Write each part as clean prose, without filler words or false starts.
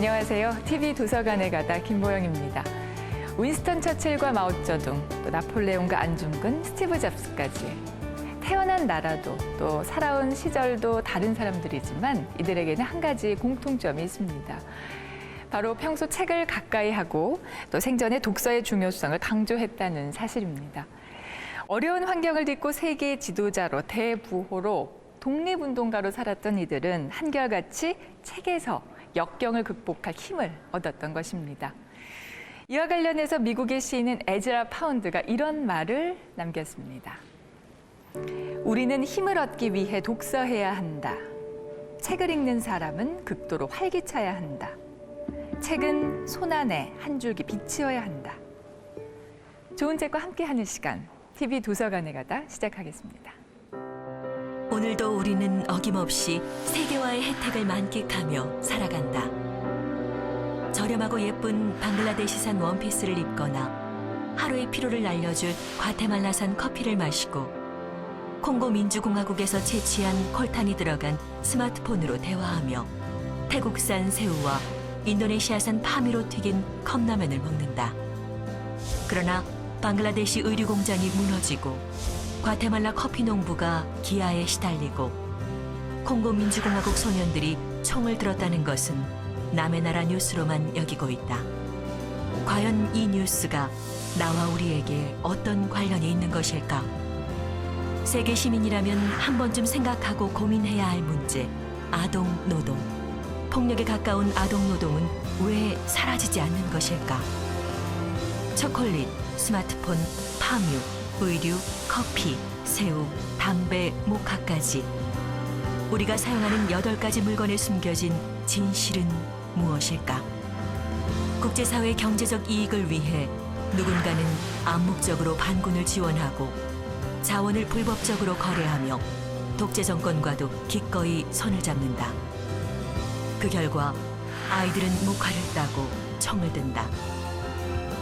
안녕하세요. TV 도서관에 가다 김보영입니다. 윈스턴 처칠과 마오쩌둥, 또 나폴레옹과 안중근, 스티브 잡스까지 태어난 나라도 또 살아온 시절도 다른 사람들이지만 이들에게는 한 가지 공통점이 있습니다. 바로 평소 책을 가까이 하고 또 생전에 독서의 중요성을 강조했다는 사실입니다. 어려운 환경을 딛고 세계 지도자로 대부호로 독립운동가로 살았던 이들은 한결같이 책에서 역경을 극복할 힘을 얻었던 것입니다. 이와 관련해서 미국의 시인인 에즈라 파운드가 이런 말을 남겼습니다. 우리는 힘을 얻기 위해 독서해야 한다. 책을 읽는 사람은 극도로 활기차야 한다. 책은 손 안에 한 줄기 빛이어야 한다. 좋은 책과 함께하는 시간, TV 도서관에 가다 시작하겠습니다. 오늘도 우리는 어김없이 세계화의 혜택을 만끽하며 살아간다. 저렴하고 예쁜 방글라데시산 원피스를 입거나 하루의 피로를 날려줄 과테말라산 커피를 마시고 콩고 민주공화국에서 채취한 콜탄이 들어간 스마트폰으로 대화하며 태국산 새우와 인도네시아산 파미로 튀긴 컵라면을 먹는다. 그러나 방글라데시 의류 공장이 무너지고 과테말라 커피 농부가 기아에 시달리고 콩고 민주공화국 소년들이 총을 들었다는 것은 남의 나라 뉴스로만 여기고 있다. 과연 이 뉴스가 나와 우리에게 어떤 관련이 있는 것일까? 세계 시민이라면 한 번쯤 생각하고 고민해야 할 문제, 아동 노동. 폭력에 가까운 아동 노동은 왜 사라지지 않는 것일까? 초콜릿, 스마트폰, 파뮤, 의류, 커피, 새우, 담배, 모카까지 우리가 사용하는 8가지 물건에 숨겨진 진실은 무엇일까? 국제사회의 경제적 이익을 위해 누군가는 암묵적으로 반군을 지원하고 자원을 불법적으로 거래하며 독재 정권과도 기꺼이 손을 잡는다. 그 결과 아이들은 목화를 따고 총을 든다.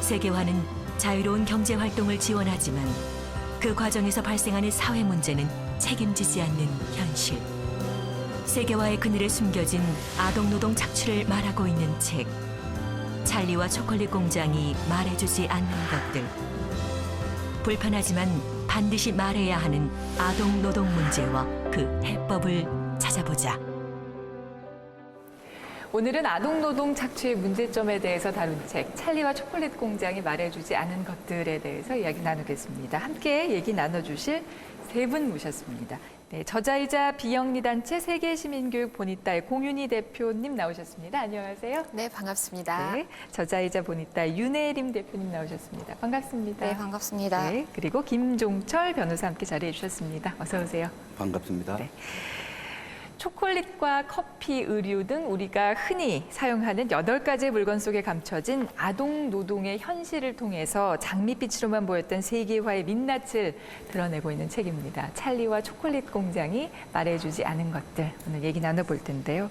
세계화는 자유로운 경제 활동을 지원하지만 그 과정에서 발생하는 사회 문제는 책임지지 않는 현실. 세계화의 그늘에 숨겨진 아동 노동 착취를 말하고 있는 책. 찰리와 초콜릿 공장이 말해주지 않는 것들. 불편하지만 반드시 말해야 하는 아동 노동 문제와 그 해법을 찾아보자. 오늘은 아동노동 착취의 문제점에 대해서 다룬 책, 찰리와 초콜릿 공장이 말해주지 않은 것들에 대해서 이야기 나누겠습니다. 함께 얘기 나눠주실 세 분 모셨습니다. 네, 저자이자 비영리단체 세계시민교육 보니따의 공윤희 대표님 나오셨습니다. 안녕하세요. 네, 반갑습니다. 네, 저자이자 보니따의 윤혜림 대표님 나오셨습니다. 반갑습니다. 네, 반갑습니다. 네, 그리고 김종철 변호사 함께 자리해 주셨습니다. 어서 오세요. 반갑습니다. 네. 초콜릿과 커피, 의류 등 우리가 흔히 사용하는 8가지의 물건 속에 감춰진 아동 노동의 현실을 통해서 장밋빛으로만 보였던 세계화의 민낯을 드러내고 있는 책입니다. 찰리와 초콜릿 공장이 말해주지 않은 것들, 오늘 얘기 나눠볼 텐데요.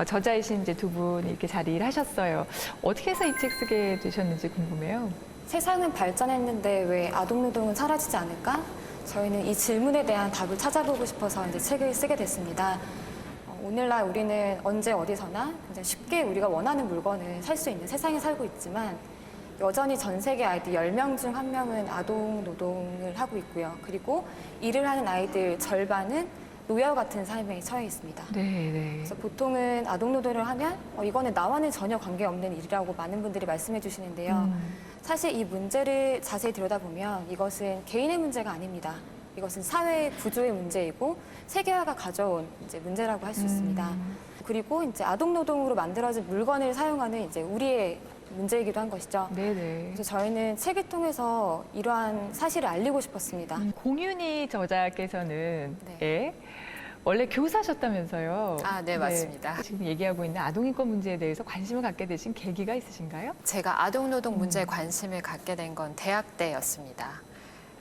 저자이신 이제 두 분이 이렇게 자리를 하셨어요. 어떻게 해서 이 책 쓰게 되셨는지 궁금해요. 세상은 발전했는데 왜 아동 노동은 사라지지 않을까? 저희는 이 질문에 대한 답을 찾아보고 싶어서 이제 책을 쓰게 됐습니다. 오늘날 우리는 언제 어디서나 굉장히 쉽게 우리가 원하는 물건을 살 수 있는 세상에 살고 있지만 여전히 전 세계 아이들 10명 중 1명은 아동 노동을 하고 있고요. 그리고 일을 하는 아이들 절반은 노예와 같은 삶에 처해 있습니다. 네. 그래서 보통은 아동 노동을 하면 이거는 나와는 전혀 관계없는 일이라고 많은 분들이 말씀해 주시는데요. 사실 이 문제를 자세히 들여다보면 이것은 개인의 문제가 아닙니다. 이것은 사회 구조의 문제이고 세계화가 가져온 이제 문제라고 할 수 있습니다. 그리고 이제 아동 노동으로 만들어진 물건을 사용하는 이제 우리의 문제이기도 한 것이죠. 네네. 그래서 저희는 책을 통해서 이러한 사실을 알리고 싶었습니다. 공윤희 저자께서는 네. 예, 원래 교사셨다면서요. 아, 네, 맞습니다. 지금 얘기하고 있는 아동인권 문제에 대해서 관심을 갖게 되신 계기가 있으신가요? 제가 아동노동 문제에 관심을 갖게 된 건 대학 때였습니다.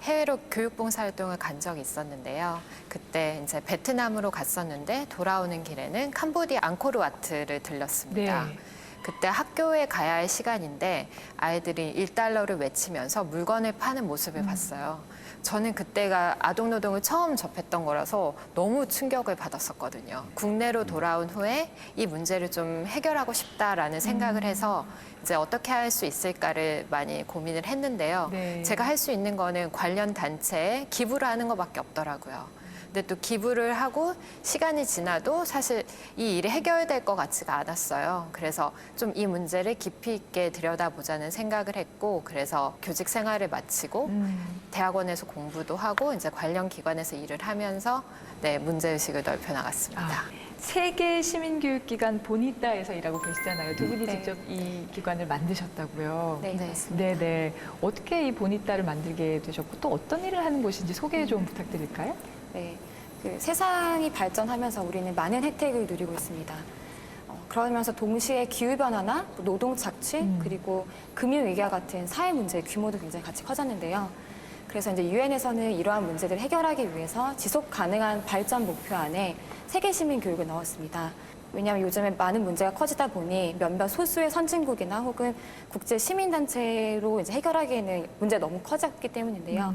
해외로 교육봉사활동을 간 적이 있었는데요. 그때 이제 베트남으로 갔었는데 돌아오는 길에는 캄보디아 앙코르와트를 들렀습니다. 네. 그때 학교에 가야 할 시간인데 아이들이 1달러를 외치면서 물건을 파는 모습을 봤어요. 저는 그때가 아동노동을 처음 접했던 거라서 너무 충격을 받았었거든요. 국내로 돌아온 후에 이 문제를 좀 해결하고 싶다라는 생각을 해서 이제 어떻게 할 수 있을까를 많이 고민을 했는데요. 네. 제가 할 수 있는 거는 관련 단체에 기부를 하는 것밖에 없더라고요. 근데 또 기부를 하고 시간이 지나도 사실 이 일이 해결될 것 같지가 않았어요. 그래서 좀 이 문제를 깊이 있게 들여다보자는 생각을 했고, 그래서 교직 생활을 마치고 대학원에서 공부도 하고 이제 관련 기관에서 일을 하면서 네, 문제의식을 넓혀 나갔습니다. 세계 시민교육기관 보니따에서 일하고 계시잖아요. 두 분이 네. 직접 이 기관을 만드셨다고요. 네, 네. 맞습니다. 네네. 어떻게 이 보니따를 만들게 되셨고 또 어떤 일을 하는 곳인지 소개 좀 부탁드릴까요? 네, 그 세상이 발전하면서 우리는 많은 혜택을 누리고 있습니다. 그러면서 동시에 기후변화나 노동 착취, 그리고 금융위기와 같은 사회 문제의 규모도 굉장히 같이 커졌는데요. 그래서 이제 유엔에서는 이러한 문제들을 해결하기 위해서 지속 가능한 발전 목표 안에 세계 시민 교육을 넣었습니다. 왜냐하면 요즘에 많은 문제가 커지다 보니 몇몇 소수의 선진국이나 혹은 국제 시민단체로 이제 해결하기에는 문제가 너무 커졌기 때문인데요.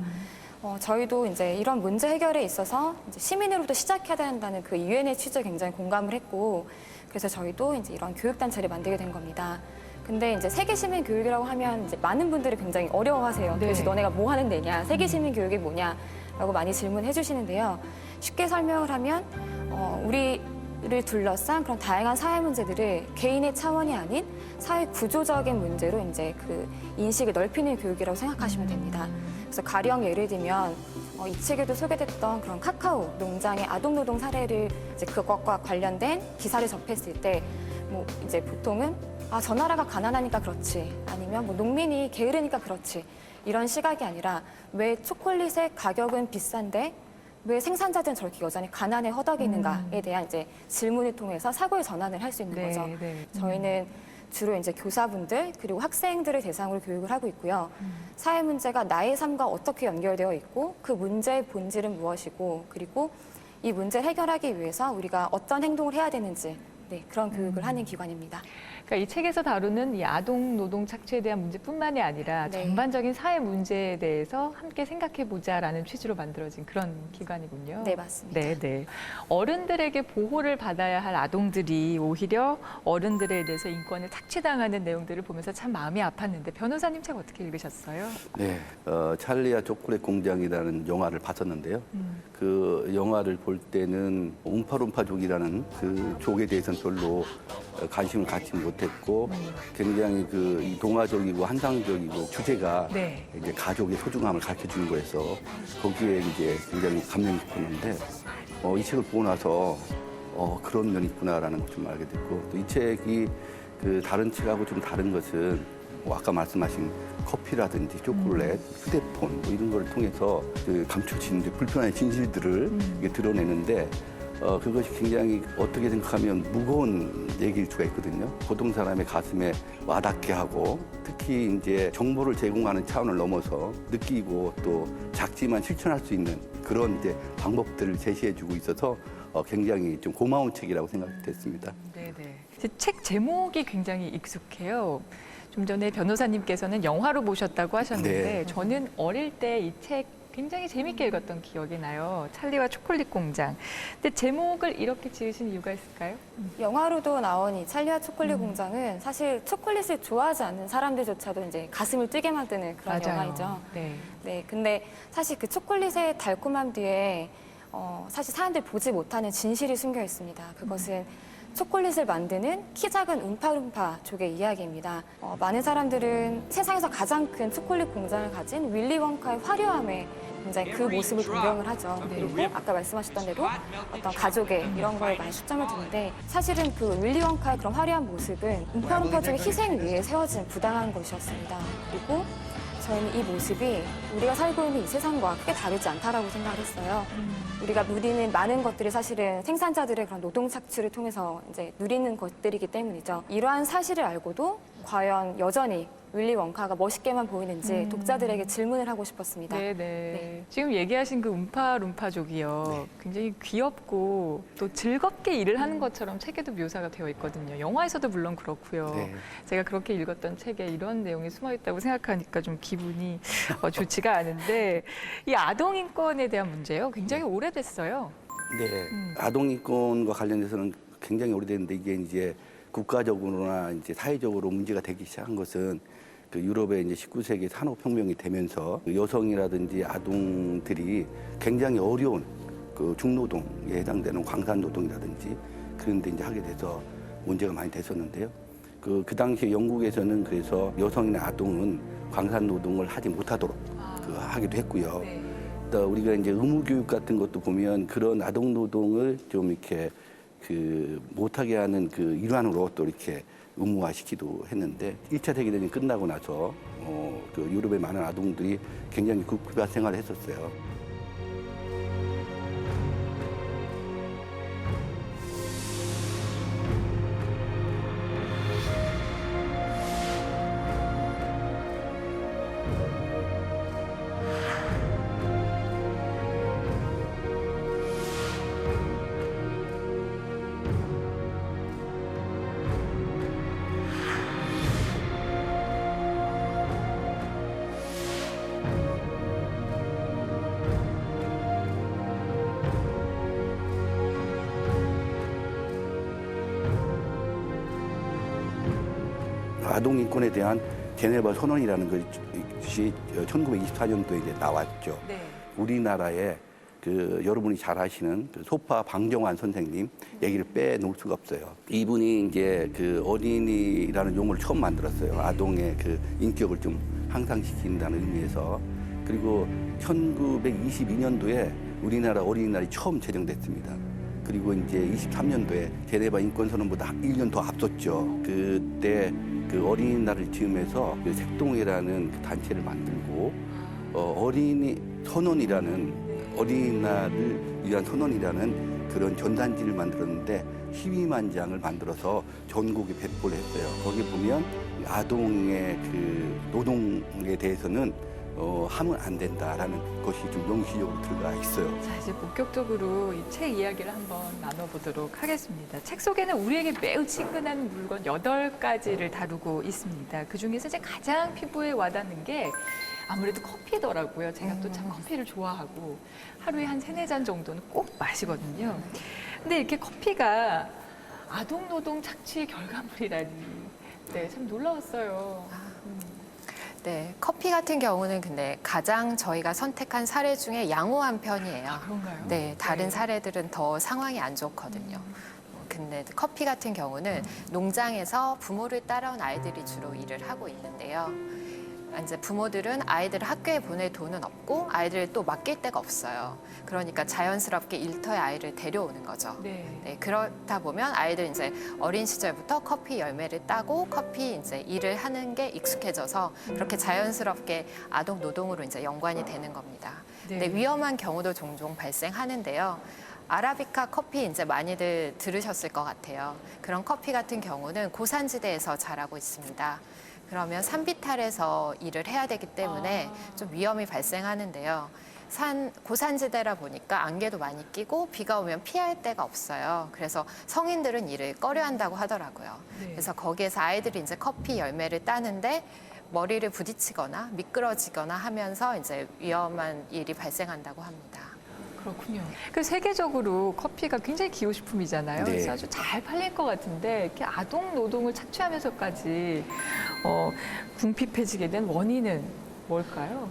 저희도 이제 이런 문제 해결에 있어서 이제 시민으로부터 시작해야 된다는 그 유엔의 취지에 굉장히 공감을 했고, 그래서 저희도 이제 이런 교육단체를 만들게 된 겁니다. 근데 이제 세계 시민 교육이라고 하면 이제 많은 분들이 굉장히 어려워하세요. 네. 도대체 너네가 뭐 하는 데냐? 세계 시민 교육이 뭐냐라고 많이 질문해 주시는데요. 쉽게 설명을 하면 우리를 둘러싼 그런 다양한 사회 문제들을 개인의 차원이 아닌 사회 구조적인 문제로 이제 그 인식을 넓히는 교육이라고 생각하시면 됩니다. 그래서 가령 예를 들면 이 책에도 소개됐던 그런 카카오 농장의 아동 노동 사례를 이제 그것과 관련된 기사를 접했을 때 뭐 이제 보통은 저 나라가 가난하니까 그렇지, 아니면 뭐 농민이 게으르니까 그렇지, 이런 시각이 아니라 왜 초콜릿의 가격은 비싼데 왜 생산자들은 저렇게 여전히 가난에 허덕이는가에 대한 이제 질문을 통해서 사고의 전환을 할 수 있는 거죠. 네. 저희는 주로 이제 교사분들 그리고 학생들을 대상으로 교육을 하고 있고요. 사회 문제가 나의 삶과 어떻게 연결되어 있고 그 문제의 본질은 무엇이고, 그리고 이 문제를 해결하기 위해서 우리가 어떤 행동을 해야 되는지, 네, 그런 교육을 하는 기관입니다. 그러니까 이 책에서 다루는 이 아동 노동 착취에 대한 문제뿐만이 아니라 네. 전반적인 사회 문제에 대해서 함께 생각해 보자라는 취지로 만들어진 그런 기관이군요. 네, 맞습니다. 네. 어른들에게 보호를 받아야 할 아동들이 오히려 어른들에 대해서 인권을 착취당하는 내용들을 보면서 참 마음이 아팠는데 변호사님 책 어떻게 읽으셨어요? 네, 찰리와 초콜릿 공장이라는 영화를 봤었는데요. 그 영화를 볼 때는 웅파룸파족이라는 그 족에 대해서는 별로 관심을 갖지 못했고, 굉장히 이 동화적이고 환상적이고 주제가 네. 이제 가족의 소중함을 가르쳐 주는 거여서 거기에 이제 굉장히 감명 깊었는데, 이 책을 보고 나서 그런 면이 있구나라는 걸 좀 알게 됐고, 또 이 책이 그 다른 책하고 좀 다른 것은 아까 말씀하신 커피라든지 초콜릿, 휴대폰 뭐 이런 걸 통해서 그 감춰진 불편한 진실들을 이게 드러내는데, 그것이 굉장히 어떻게 생각하면 무거운 얘기일 수가 있거든요. 보통 사람의 가슴에 와닿게 하고, 특히 이제 정보를 제공하는 차원을 넘어서 느끼고 또 작지만 실천할 수 있는 그런 이제 방법들을 제시해주고 있어서 굉장히 좀 고마운 책이라고 생각됐습니다. 네네. 책 제목이 굉장히 익숙해요. 좀 전에 변호사님께서는 영화로 보셨다고 하셨는데 네. 저는 어릴 때 이 책 굉장히 재밌게 읽었던 기억이 나요. 찰리와 초콜릿 공장. 근데 제목을 이렇게 지으신 이유가 있을까요? 영화로도 나온 이 찰리와 초콜릿 공장은 사실 초콜릿을 좋아하지 않는 사람들조차도 이제 가슴을 뛰게 만드는 그런 영화이죠. 네. 네, 근데 사실 그 초콜릿의 달콤함 뒤에 사실 사람들이 보지 못하는 진실이 숨겨 있습니다. 그것은 초콜릿을 만드는 키 작은 움파룸파족의 이야기입니다. 많은 사람들은 세상에서 가장 큰 초콜릿 공장을 가진 윌리 원카의 화려함에 굉장히 그 모습을 동경을 하죠. 그리고 아까 말씀하셨던 대로 어떤 가족의 이런 거에 많이 초점을 두는데, 사실은 그 윌리 원카의 그런 화려한 모습은 움파룸파족의 희생 위에 세워진 부당한 것이었습니다. 그리고 저희는 이 모습이 우리가 살고 있는 이 세상과 크게 다르지 않다라고 생각을 했어요. 우리가 누리는 많은 것들이 사실은 생산자들의 그런 노동 착취를 통해서 이제 누리는 것들이기 때문이죠. 이러한 사실을 알고도 과연 여전히 윌리 원카가 멋있게만 보이는지 독자들에게 질문을 하고 싶었습니다. 네네. 지금 얘기하신 그 움파룸파족이요. 굉장히 귀엽고 또 즐겁게 일을 하는 것처럼 책에도 묘사가 되어 있거든요. 영화에서도 물론 그렇고요. 네. 제가 그렇게 읽었던 책에 이런 내용이 숨어 있다고 생각하니까 좀 기분이 좋지가 않은데 이 아동 인권에 대한 문제요. 굉장히 오래됐어요. 네. 아동 인권과 관련해서는 굉장히 오래됐는데 이게 이제 국가적으로나 이제 사회적으로 문제가 되기 시작한 것은 그 유럽의 이제 19세기 산업혁명이 되면서 그 여성이라든지 아동들이 굉장히 어려운 그 중노동에 해당되는 광산노동이라든지 그런 데 이제 하게 돼서 문제가 많이 됐었는데요. 그 당시에 영국에서는 그래서 여성이나 아동은 광산노동을 하지 못하도록 하기도 했고요. 네. 또 우리가 이제 의무교육 같은 것도 보면 그런 아동노동을 좀 이렇게 그 못하게 하는 그 일환으로 또 이렇게 의무화시키기도 했는데 1차 세계대전이 끝나고 나서 그 유럽의 많은 아동들이 굉장히 국가 생활을 했었어요. 아동 인권에 대한 제네바 선언이라는 것이 1924년도에 이제 나왔죠. 네. 우리나라에 그 여러분이 잘 아시는 그 소파 방정환 선생님 얘기를 빼놓을 수가 없어요. 이분이 이제 그 어린이라는 용어를 처음 만들었어요. 아동의 그 인격을 좀 향상시킨다는 의미에서. 그리고 1922년도에 우리나라 어린이날이 처음 제정됐습니다. 그리고 이제 23년도에 제네바 인권선언보다 1년 더 앞섰죠. 그때 그 어린이날을 즈음해서 그 색동이라는 그 단체를 만들고 어린이 선언이라는 어린이날을 위한 선언이라는 그런 전단지를 만들었는데 12만 장을 만들어서 전국에 배포를 했어요. 거기 보면 아동의 그 노동에 대해서는 하면 안 된다라는 것이 좀 명시적으로 들어가 있어요. 자, 이제 본격적으로 이 책 이야기를 한번 나눠보도록 하겠습니다. 책 속에는 우리에게 매우 친근한 물건 8가지를 다루고 있습니다. 그중에서 이제 가장 피부에 와닿는 게 아무래도 커피더라고요. 제가 또 참 커피를 좋아하고 하루에 한 3-4잔 정도는 꼭 마시거든요. 근데 이렇게 커피가 아동노동 착취의 결과물이라니 네, 참 놀라웠어요. 네, 커피 같은 경우는 근데 가장 저희가 선택한 사례 중에 양호한 편이에요. 그런가요? 네, 다른 네. 사례들은 더 상황이 안 좋거든요. 근데 커피 같은 경우는 농장에서 부모를 따라온 아이들이 주로 일을 하고 있는데요. 이제 부모들은 아이들을 학교에 보낼 돈은 없고 아이들을 또 맡길 데가 없어요. 그러니까 자연스럽게 일터에 아이를 데려오는 거죠. 네. 네, 그러다 보면 아이들 이제 어린 시절부터 커피 열매를 따고 커피 이제 일을 하는 게 익숙해져서 그렇게 자연스럽게 아동 노동으로 이제 연관이 되는 겁니다. 네. 근데 위험한 경우도 종종 발생하는데요. 아라비카 커피 이제 많이들 들으셨을 것 같아요. 그런 커피 같은 경우는 고산지대에서 자라고 있습니다. 그러면 산비탈에서 일을 해야 되기 때문에 좀 위험이 발생하는데요. 고산지대라 보니까 안개도 많이 끼고 비가 오면 피할 데가 없어요. 그래서 성인들은 일을 꺼려한다고 하더라고요. 네. 그래서 거기에서 아이들이 이제 커피 열매를 따는데 머리를 부딪히거나 미끄러지거나 하면서 이제 위험한 일이 발생한다고 합니다. 그렇군요. 그 세계적으로 커피가 굉장히 기호식품이잖아요. 네. 그래서 아주 잘 팔릴 것 같은데 이렇게 아동 노동을 착취하면서까지 궁핍해지게 된 원인은 뭘까요?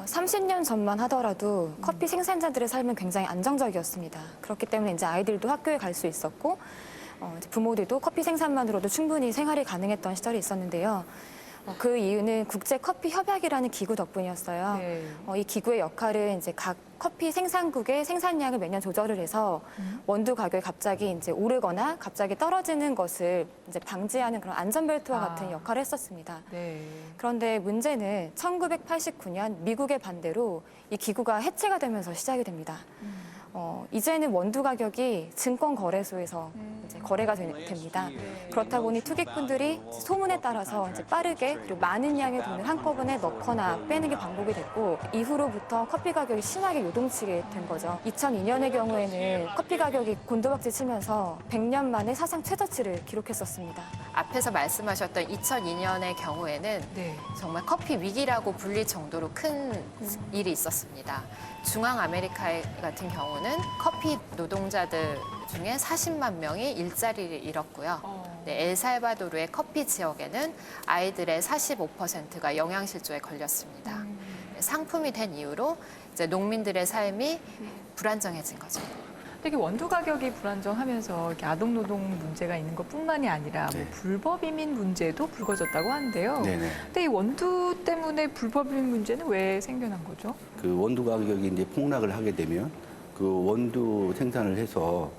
30년 전만 하더라도 커피 생산자들의 삶은 굉장히 안정적이었습니다. 그렇기 때문에 이제 아이들도 학교에 갈 수 있었고 이제 부모들도 커피 생산만으로도 충분히 생활이 가능했던 시절이 있었는데요. 그 이유는 국제커피협약이라는 기구 덕분이었어요. 네. 이 기구의 역할은 이제 각 커피 생산국의 생산량을 매년 조절을 해서 원두 가격이 갑자기 이제 오르거나 갑자기 떨어지는 것을 이제 방지하는 그런 안전벨트와 같은 역할을 했었습니다. 네. 그런데 문제는 1989년 미국의 반대로 이 기구가 해체가 되면서 시작이 됩니다. 이제는 원두 가격이 증권거래소에서 이제 거래가 됩니다. 그렇다 보니 투기꾼들이 소문에 따라서 이제 빠르게 그리고 많은 양의 돈을 한꺼번에 넣거나 빼는 게 반복이 됐고 이후로부터 커피 가격이 심하게 요동치게 된 거죠. 2002년의 경우에는 커피 가격이 곤두박질 치면서 100년 만에 사상 최저치를 기록했었습니다. 앞에서 말씀하셨던 2002년의 경우에는 네. 정말 커피 위기라고 불릴 정도로 큰 일이 있었습니다. 중앙 아메리카 같은 경우는 커피 노동자들 중에 40만 명이 일자리를 잃었고요. 네, 엘살바도르의 커피 지역에는 아이들의 45%가 영양실조에 걸렸습니다. 상품이 된 이후로 이제 농민들의 삶이 불안정해진 거죠. 되게 원두 가격이 불안정하면서 이렇게 아동 노동 문제가 있는 것뿐만이 아니라 뭐 네. 불법 이민 문제도 불거졌다고 하는데요. 네네. 근데 이 원두 때문에 불법 이민 문제는 왜 생겨난 거죠? 그 원두 가격이 이제 폭락을 하게 되면 그 원두 생산을 해서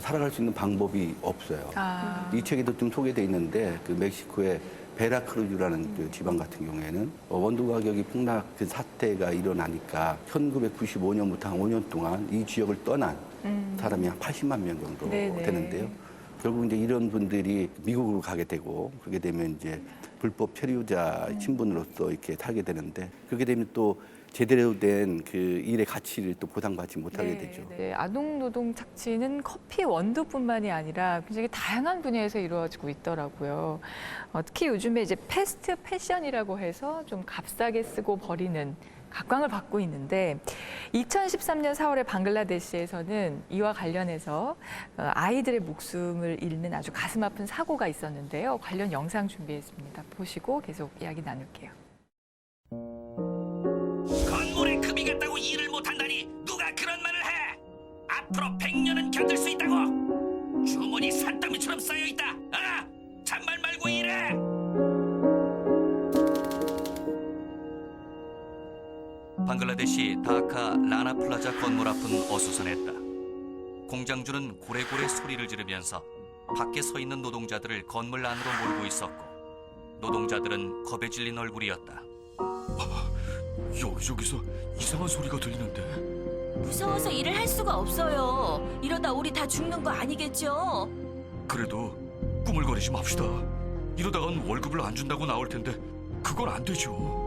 살아갈 수 있는 방법이 없어요. 아, 이 책에도 좀 소개돼 있는데 그 멕시코의 베라크루즈라는 그 지방 같은 경우에는 원두 가격이 폭락 그 사태가 일어나니까 1995년부터 한 5년 동안 이 지역을 떠난 사람이 한 80만 명 정도 네네. 되는데요. 결국 이제 이런 분들이 미국으로 가게 되고 그렇게 되면 이제 불법 체류자 신분으로서 이렇게 살게 되는데 그렇게 되면 또 제대로 된 그 일의 가치를 또 보상받지 못하게 되죠. 네, 아동 노동 착취는 커피 원두뿐만이 아니라 굉장히 다양한 분야에서 이루어지고 있더라고요. 특히 요즘에 이제 패스트 패션이라고 해서 좀 값싸게 쓰고 버리는 각광을 받고 있는데 2013년 4월에 방글라데시에서는 이와 관련해서 아이들의 목숨을 잃는 아주 가슴 아픈 사고가 있었는데요. 관련 영상 준비했습니다. 보시고 계속 이야기 나눌게요. 건물에 금이 갔다고 일을 못한다니 누가 그런 말을 해? 앞으로 100년은 견딜 수 있다고. 주머니 산더미처럼 쌓여있다. 아! 잔말 말고 일해. 방글라데시 다카 라나플라자 건물 앞은 어수선했다. 공장주는 고래고래 소리를 지르면서 밖에 서 있는 노동자들을 건물 안으로 몰고 있었고 노동자들은 겁에 질린 얼굴이었다. 여기저기서 이상한 소리가 들리는데. 무서워서 일을 할 수가 없어요. 이러다 우리 다 죽는 거 아니겠죠? 그래도 꾸물거리지 맙시다. 이러다간 월급을 안 준다고 나올 텐데 그건 안 되죠.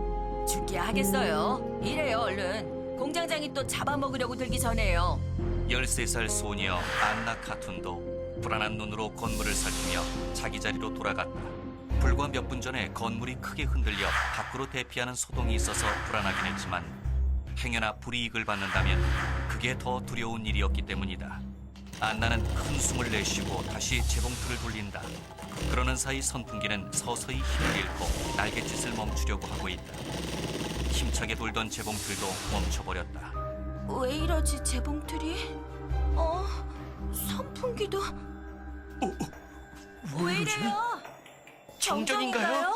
죽게 하겠어요. 이래요, 얼른. 공장장이 또 잡아먹으려고 들기 전에요. 13살 소녀 안나 카툰도 불안한 눈으로 건물을 살피며 자기 자리로 돌아갔다. 불과 몇 분 전에 건물이 크게 흔들려 밖으로 대피하는 소동이 있어서 불안하긴 했지만 행여나 불이익을 받는다면 그게 더 두려운 일이었기 때문이다. 안나는 큰 숨을 내쉬고 다시 재봉틀을 돌린다. 그러는 사이 선풍기는 서서히 힘을 잃고 날갯짓을 멈추려고 하고 있다. 힘차게 돌던 재봉틀도 멈춰버렸다. 왜 이러지, 재봉틀이? 선풍기도. 왜 이래요? 정전인가요?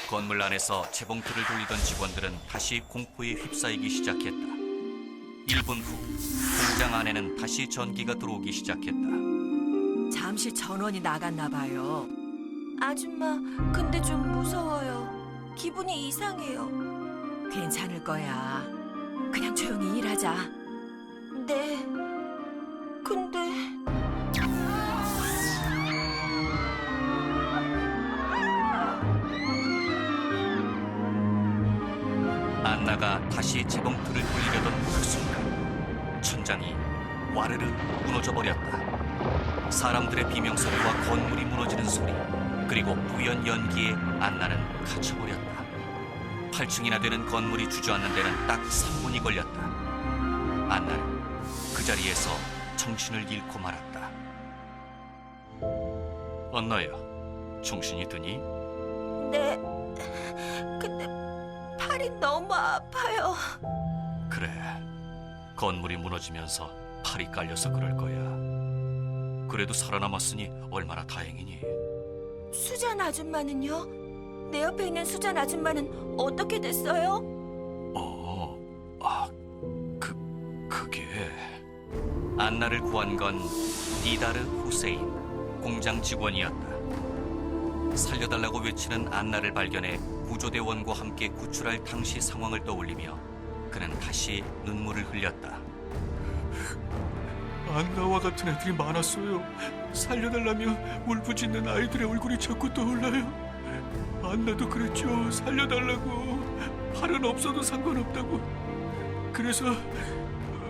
건물 안에서 재봉틀을 돌리던 직원들은 다시 공포에 휩싸이기 시작했다. 1분 후 공장 안에는 다시 전기가 들어오기 시작했다. 잠시 전원이 나갔나 봐요. 아줌마, 근데 좀 무서워요. 기분이 이상해요. 괜찮을 거야. 그냥 조용히 일하자. 네. 근데 안나가 다시 재봉틀을 돌리려던 그 순간 천장이 와르르 무너져 버렸다. 사람들의 비명소리와 건물이 무너지는 소리 그리고 부연 연기에 안나는 갇혀버렸다. 8층이나 되는 건물이 주저앉는 데는 딱 3분이 걸렸다. 안나는 그 자리에서 정신을 잃고 말았다. 안나야, 정신이 드니? 네. 근데 팔이 너무 아파요. 그래, 건물이 무너지면서 팔이 깔려서 그럴 거야. 그래도 살아남았으니 얼마나 다행이니. 수잔 아줌마는요? 내 옆에 있는 수잔 아줌마는 어떻게 됐어요? 그게... 안나를 구한 건 디다르 후세인, 공장 직원이었다. 살려달라고 외치는 안나를 발견해 구조대원과 함께 구출할 당시 상황을 떠올리며 그는 다시 눈물을 흘렸다. 안나와 같은 애들이 많았어요. 살려달라며 울부짖는 아이들의 얼굴이 자꾸 떠올라요. 안나도 그랬죠. 살려달라고. 팔은 없어도 상관없다고. 그래서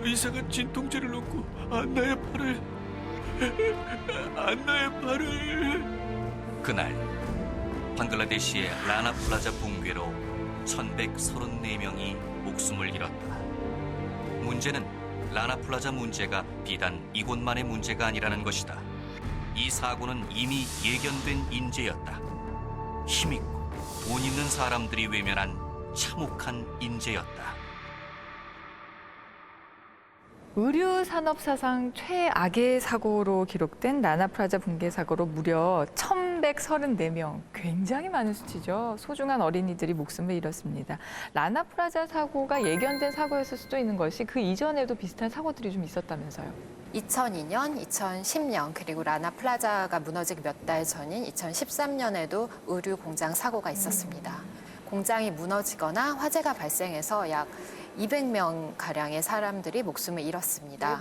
의사가 진통제를 놓고 안나의 팔을 그날 방글라데시의 라나 플라자 붕괴로 1134명이 목숨을 잃었다. 문제는 라나 플라자 문제가 비단 이곳만의 문제가 아니라는 것이다. 이 사고는 이미 예견된 인재였다. 힘있고 돈 있는 사람들이 외면한 참혹한 인재였다. 의류 산업 사상 최악의 사고로 기록된 라나플라자 붕괴 사고로 무려 1,134명, 굉장히 많은 수치죠. 소중한 어린이들이 목숨을 잃었습니다. 라나플라자 사고가 예견된 사고였을 수도 있는 것이 그 이전에도 비슷한 사고들이 좀 있었다면서요. 2002년, 2010년 그리고 라나 플라자가 무너지기 몇 달 전인 2013년에도 의류 공장 사고가 있었습니다. 공장이 무너지거나 화재가 발생해서 약 200명 가량의 사람들이 목숨을 잃었습니다.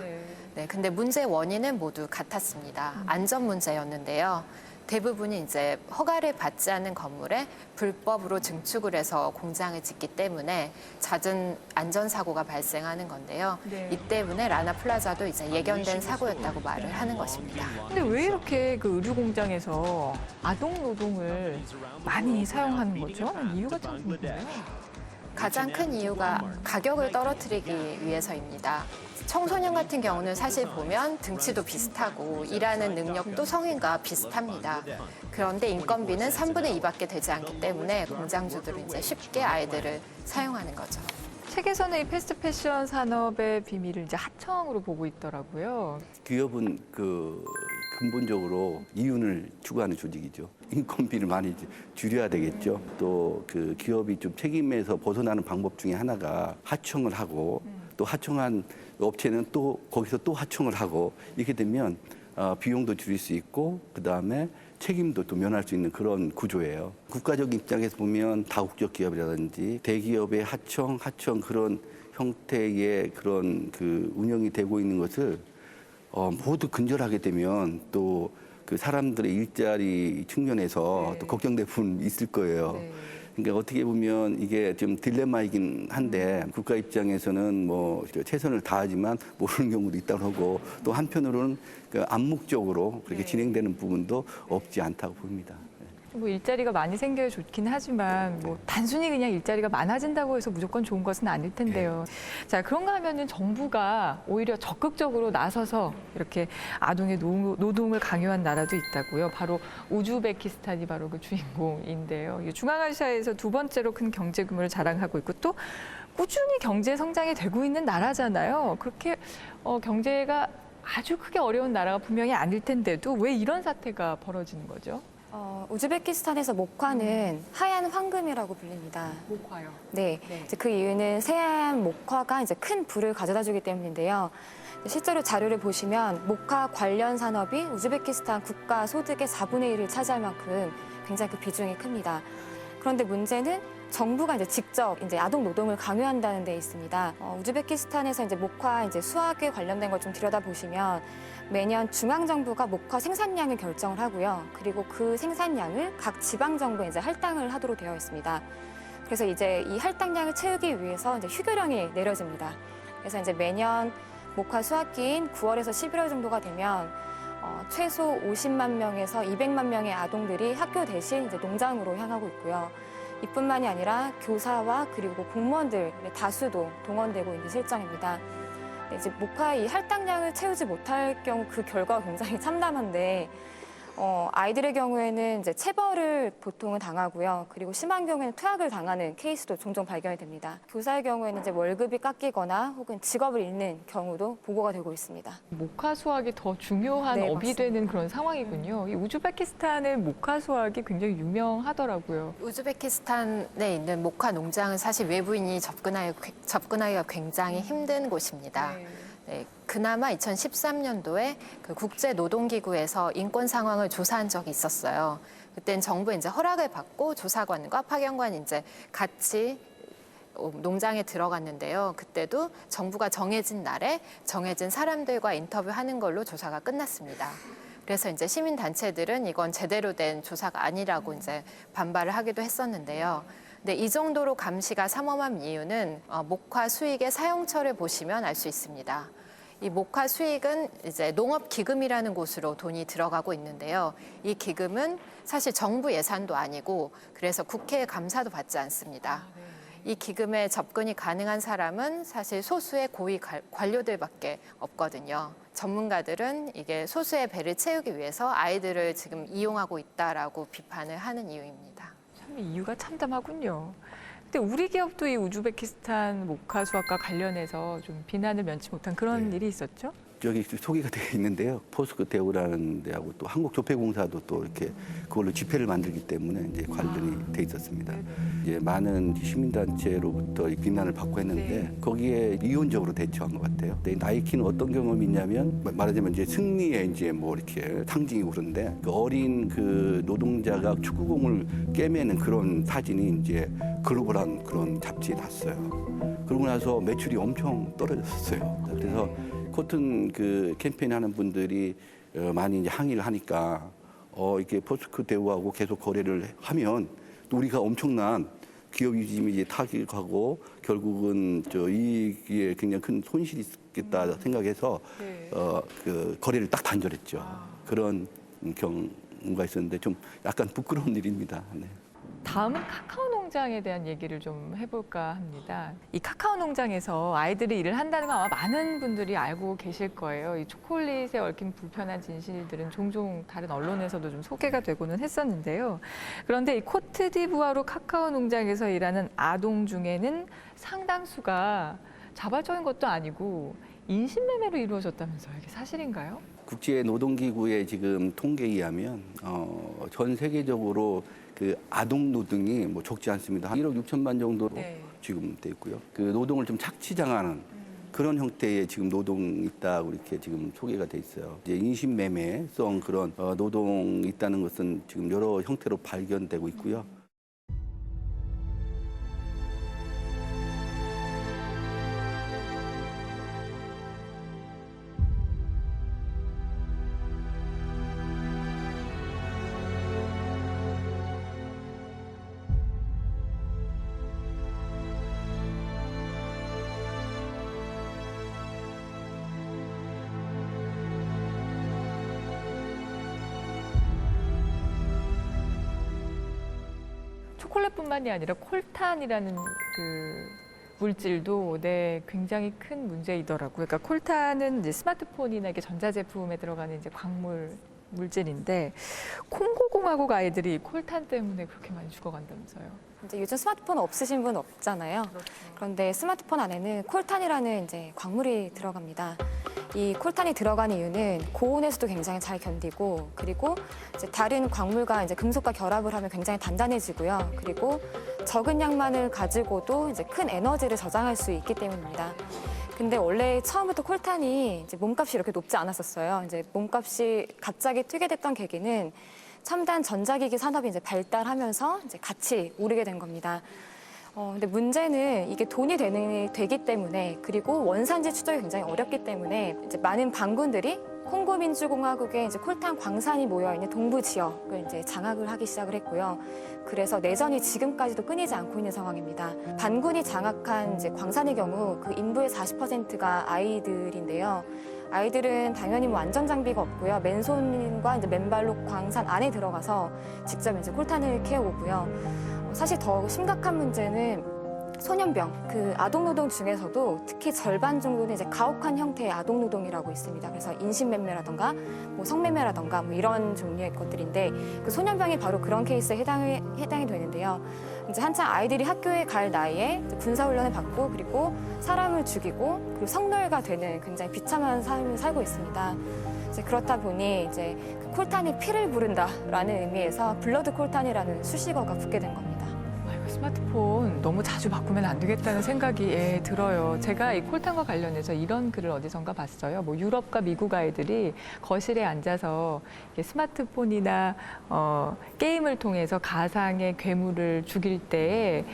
네, 근데 문제 원인은 모두 같았습니다. 안전 문제였는데요. 대부분이 이제 허가를 받지 않는 건물에 불법으로 증축을 해서 공장을 짓기 때문에 잦은 안전사고가 발생하는 건데요. 네. 이 때문에 라나 플라자도 이제 예견된 사고였다고 말을 하는 것입니다. 근데 왜 이렇게 그 의류 공장에서 아동 노동을 많이 사용하는 거죠? 이유가 참 궁금해요. 가장 큰 이유가 가격을 떨어뜨리기 위해서입니다. 청소년 같은 경우는 사실 보면 등치도 비슷하고 일하는 능력도 성인과 비슷합니다. 그런데 인건비는 3분의 2밖에 되지 않기 때문에 공장주들은 이제 쉽게 아이들을 사용하는 거죠. 책에서는 이 패스트 패션 산업의 비밀을 이제 하청으로 보고 있더라고요. 기업은 근본적으로 이윤을 추구하는 조직이죠. 인건비를 많이 이제 줄여야 되겠죠. 또 그 기업이 좀 책임에서 벗어나는 방법 중에 하나가 하청을 하고 또 하청한 업체는 또 거기서 또 하청을 하고 이렇게 되면 비용도 줄일 수 있고 그다음에 책임도 또 면할 수 있는 그런 구조예요. 국가적 입장에서 보면 다국적 기업이라든지 대기업의 하청 그런 형태의 그런 그 운영이 되고 있는 것을 모두 근절하게 되면 또 그 사람들의 일자리 측면에서 네. 또 걱정될 부분 있을 거예요. 네. 그러니까 어떻게 보면 이게 좀 딜레마이긴 한데 국가 입장에서는 뭐 최선을 다하지만 모르는 경우도 있다고 하고 또 한편으로는 그 암묵적으로 그렇게 네. 진행되는 부분도 없지 않다고 봅니다. 뭐 일자리가 많이 생겨야 좋긴 하지만 뭐 단순히 그냥 일자리가 많아진다고 해서 무조건 좋은 것은 아닐 텐데요. 자, 그런가 하면은 정부가 오히려 적극적으로 나서서 이렇게 아동의 노동을 강요한 나라도 있다고요. 바로 우즈베키스탄이 바로 그 주인공인데요. 중앙아시아에서 두 번째로 큰 경제 규모를 자랑하고 있고 또 꾸준히 경제 성장이 되고 있는 나라잖아요. 그렇게 경제가 아주 크게 어려운 나라가 분명히 아닐 텐데도 왜 이런 사태가 벌어지는 거죠? 우즈베키스탄에서 목화는 하얀 황금이라고 불립니다. 목화요. 네, 이제 그 이유는 새하얀 목화가 이제 큰 부를 가져다주기 때문인데요. 실제로 자료를 보시면 목화 관련 산업이 우즈베키스탄 국가 소득의 4분의 1을 차지할 만큼 굉장히 그 비중이 큽니다. 그런데 문제는 정부가 이제 직접 이제 아동 노동을 강요한다는 데 있습니다. 우즈베키스탄에서 이제 목화 이제 수확에 관련된 걸 좀 들여다 보시면 매년 중앙 정부가 목화 생산량을 결정을 하고요. 그리고 그 생산량을 각 지방 정부에 이제 할당을 하도록 되어 있습니다. 그래서 이제 이 할당량을 채우기 위해서 이제 휴교령이 내려집니다. 그래서 이제 매년 목화 수확기인 9월에서 11월 정도가 되면 최소 50만 명에서 200만 명의 아동들이 학교 대신 이제 농장으로 향하고 있고요. 이뿐만이 아니라 교사와 그리고 공무원들의 다수도 동원되고 있는 실정입니다. 이제 목화 이 할당량을 채우지 못할 경우 그 결과가 굉장히 참담한데 아이들의 경우에는 이제 체벌을 보통은 당하고요. 그리고 심한 경우에는 퇴학을 당하는 케이스도 종종 발견이 됩니다. 교사의 경우에는 이제 월급이 깎이거나 혹은 직업을 잃는 경우도 보고가 되고 있습니다. 목화 수확이 더 중요한 네, 업이 맞습니다. 되는 그런 상황이군요. 이 우즈베키스탄의 목화 수확이 굉장히 유명하더라고요. 우즈베키스탄에 있는 목화 농장은 사실 외부인이 접근하기가 굉장히 힘든 곳입니다. 네, 그나마 2013년도에 그 국제노동기구에서 인권 상황을 조사한 적이 있었어요. 그때는 정부에 이제 허락을 받고 조사관과 파견관이 이제 같이 농장에 들어갔는데요. 그때도 정부가 정해진 날에 정해진 사람들과 인터뷰하는 걸로 조사가 끝났습니다. 그래서 이제 시민단체들은 이건 제대로 된 조사가 아니라고 이제 반발을 하기도 했었는데요. 근데 이 정도로 감시가 삼엄한 이유는 목화 수익의 사용처를 보시면 알 수 있습니다. 이 목화 수익은 이제 농업기금이라는 곳으로 돈이 들어가고 있는데요. 이 기금은 사실 정부 예산도 아니고 그래서 국회 감사도 받지 않습니다. 이 기금에 접근이 가능한 사람은 사실 소수의 고위 관료들밖에 없거든요. 전문가들은 이게 소수의 배를 채우기 위해서 아이들을 지금 이용하고 있다라고 비판을 하는 이유입니다. 참 이유가 참담하군요. 근데 우리 기업도 이 우즈베키스탄 목화 수확과 관련해서 좀 비난을 면치 못한 그런 일이 있었죠? 여기 소개가 되어 있는데요. 포스코 대우라는 데하고 또 한국조폐공사도 또 이렇게 그걸로 지폐를 만들기 때문에 이제 관련이 돼 있었습니다. 이제 많은 시민단체로부터 이 비난을 받고 했는데 거기에 이론적으로 대처한 것 같아요. 근데 나이키는 어떤 경험이 있냐면 말하자면 이제 승리에 이제 뭐 이렇게 상징이고 그런데 그 어린 그 노동자가 축구공을 꿰매는 그런 사진이 이제 글로벌한 그런 잡지에 났어요. 그러고 나서 매출이 엄청 떨어졌어요. 그래서 코튼 그 캠페인 하는 분들이 많이 이제 항의를 하니까 이렇게 포스코 대우하고 계속 거래를 하면 또 우리가 엄청난 기업 이미지에 타격하고 결국은 저 이익에 굉장히 큰 손실이 있겠다 생각해서 그 거래를 딱 단절했죠. 그런 경우가 있었는데 좀 약간 부끄러운 일입니다. 네. 다음은 카카오 농장에 대한 얘기를 좀 해볼까 합니다. 이 카카오 농장에서 아이들이 일을 한다는 거 아마 많은 분들이 알고 계실 거예요. 이 초콜릿에 얽힌 불편한 진실들은 종종 다른 언론에서도 좀 소개가 되고는 했었는데요. 그런데 이 코트디부아르 카카오 농장에서 일하는 아동 중에는 상당수가 자발적인 것도 아니고 인신매매로 이루어졌다면서요. 이게 사실인가요? 국제노동기구의 지금 통계에 의하면 전 세계적으로 그 아동 노동이 뭐 적지 않습니다. 한 1억 6천만 정도로 지금 돼 있고요. 그 노동을 좀 착취당하는 그런 형태의 지금 노동이 있다고 이렇게 지금 소개가 돼 있어요. 이제 인신매매성 그런 노동이 있다는 것은 지금 여러 형태로 발견되고 있고요. 초콜릿뿐만이 아니라 콜탄이라는 그 물질도 굉장히 큰 문제이더라고요. 그러니까 콜탄은 이제 스마트폰이나 이게 전자제품에 들어가는 이제 광물 물질인데 콩고공화국 아이들이 콜탄 때문에 그렇게 많이 죽어간다면서요. 이제 요즘 스마트폰 없으신 분 없잖아요. 그런데 스마트폰 안에는 콜탄이라는 이제 광물이 들어갑니다. 이 콜탄이 들어가는 이유는 고온에서도 굉장히 잘 견디고 그리고 이제 다른 광물과 이제 금속과 결합을 하면 굉장히 단단해지고요. 그리고 적은 양만을 가지고도 이제 큰 에너지를 저장할 수 있기 때문입니다. 근데 원래 처음부터 콜탄이 이제 몸값이 이렇게 높지 않았었어요. 이제 몸값이 갑자기 뛰게 됐던 계기는 첨단 전자기기 산업이 이제 발달하면서 이제 같이 오르게 된 겁니다. 근데 문제는 이게 돈이 되기 때문에 그리고 원산지 추적이 굉장히 어렵기 때문에 이제 많은 반군들이 콩고 민주공화국에 이제 콜탄 광산이 모여 있는 동부 지역을 이제 장악을 하기 시작을 했고요. 그래서 내전이 지금까지도 끊이지 않고 있는 상황입니다. 반군이 장악한 이제 광산의 경우 그 인구의 40%가 아이들인데요. 아이들은 당연히 뭐 안전 장비가 없고요. 맨손과 이제 맨발로 광산 안에 들어가서 직접 이제 콜탄을 캐오고요. 사실 더 심각한 문제는 소년병, 그 아동노동 중에서도 특히 절반 정도는 이제 가혹한 형태의 아동노동이라고 있습니다. 그래서 인신매매라던가 뭐 성매매라던가 뭐 이런 종류의 것들인데 그 소년병이 바로 그런 케이스에 해당이 되는데요. 이제 한창 아이들이 학교에 갈 나이에 군사훈련을 받고 그리고 사람을 죽이고 그리고 성노예가 되는 굉장히 비참한 삶을 살고 있습니다. 이제 그렇다 보니 이제 그 콜탄이 피를 부른다라는 의미에서 블러드 콜탄이라는 수식어가 붙게 된 겁니다. 스마트폰 너무 자주 바꾸면 안 되겠다는 생각이 들어요. 제가 이 콜탄과 관련해서 이런 글을 어디선가 봤어요. 뭐 유럽과 미국 아이들이 거실에 앉아서 스마트폰이나 게임을 통해서 가상의 괴물을 죽일 때에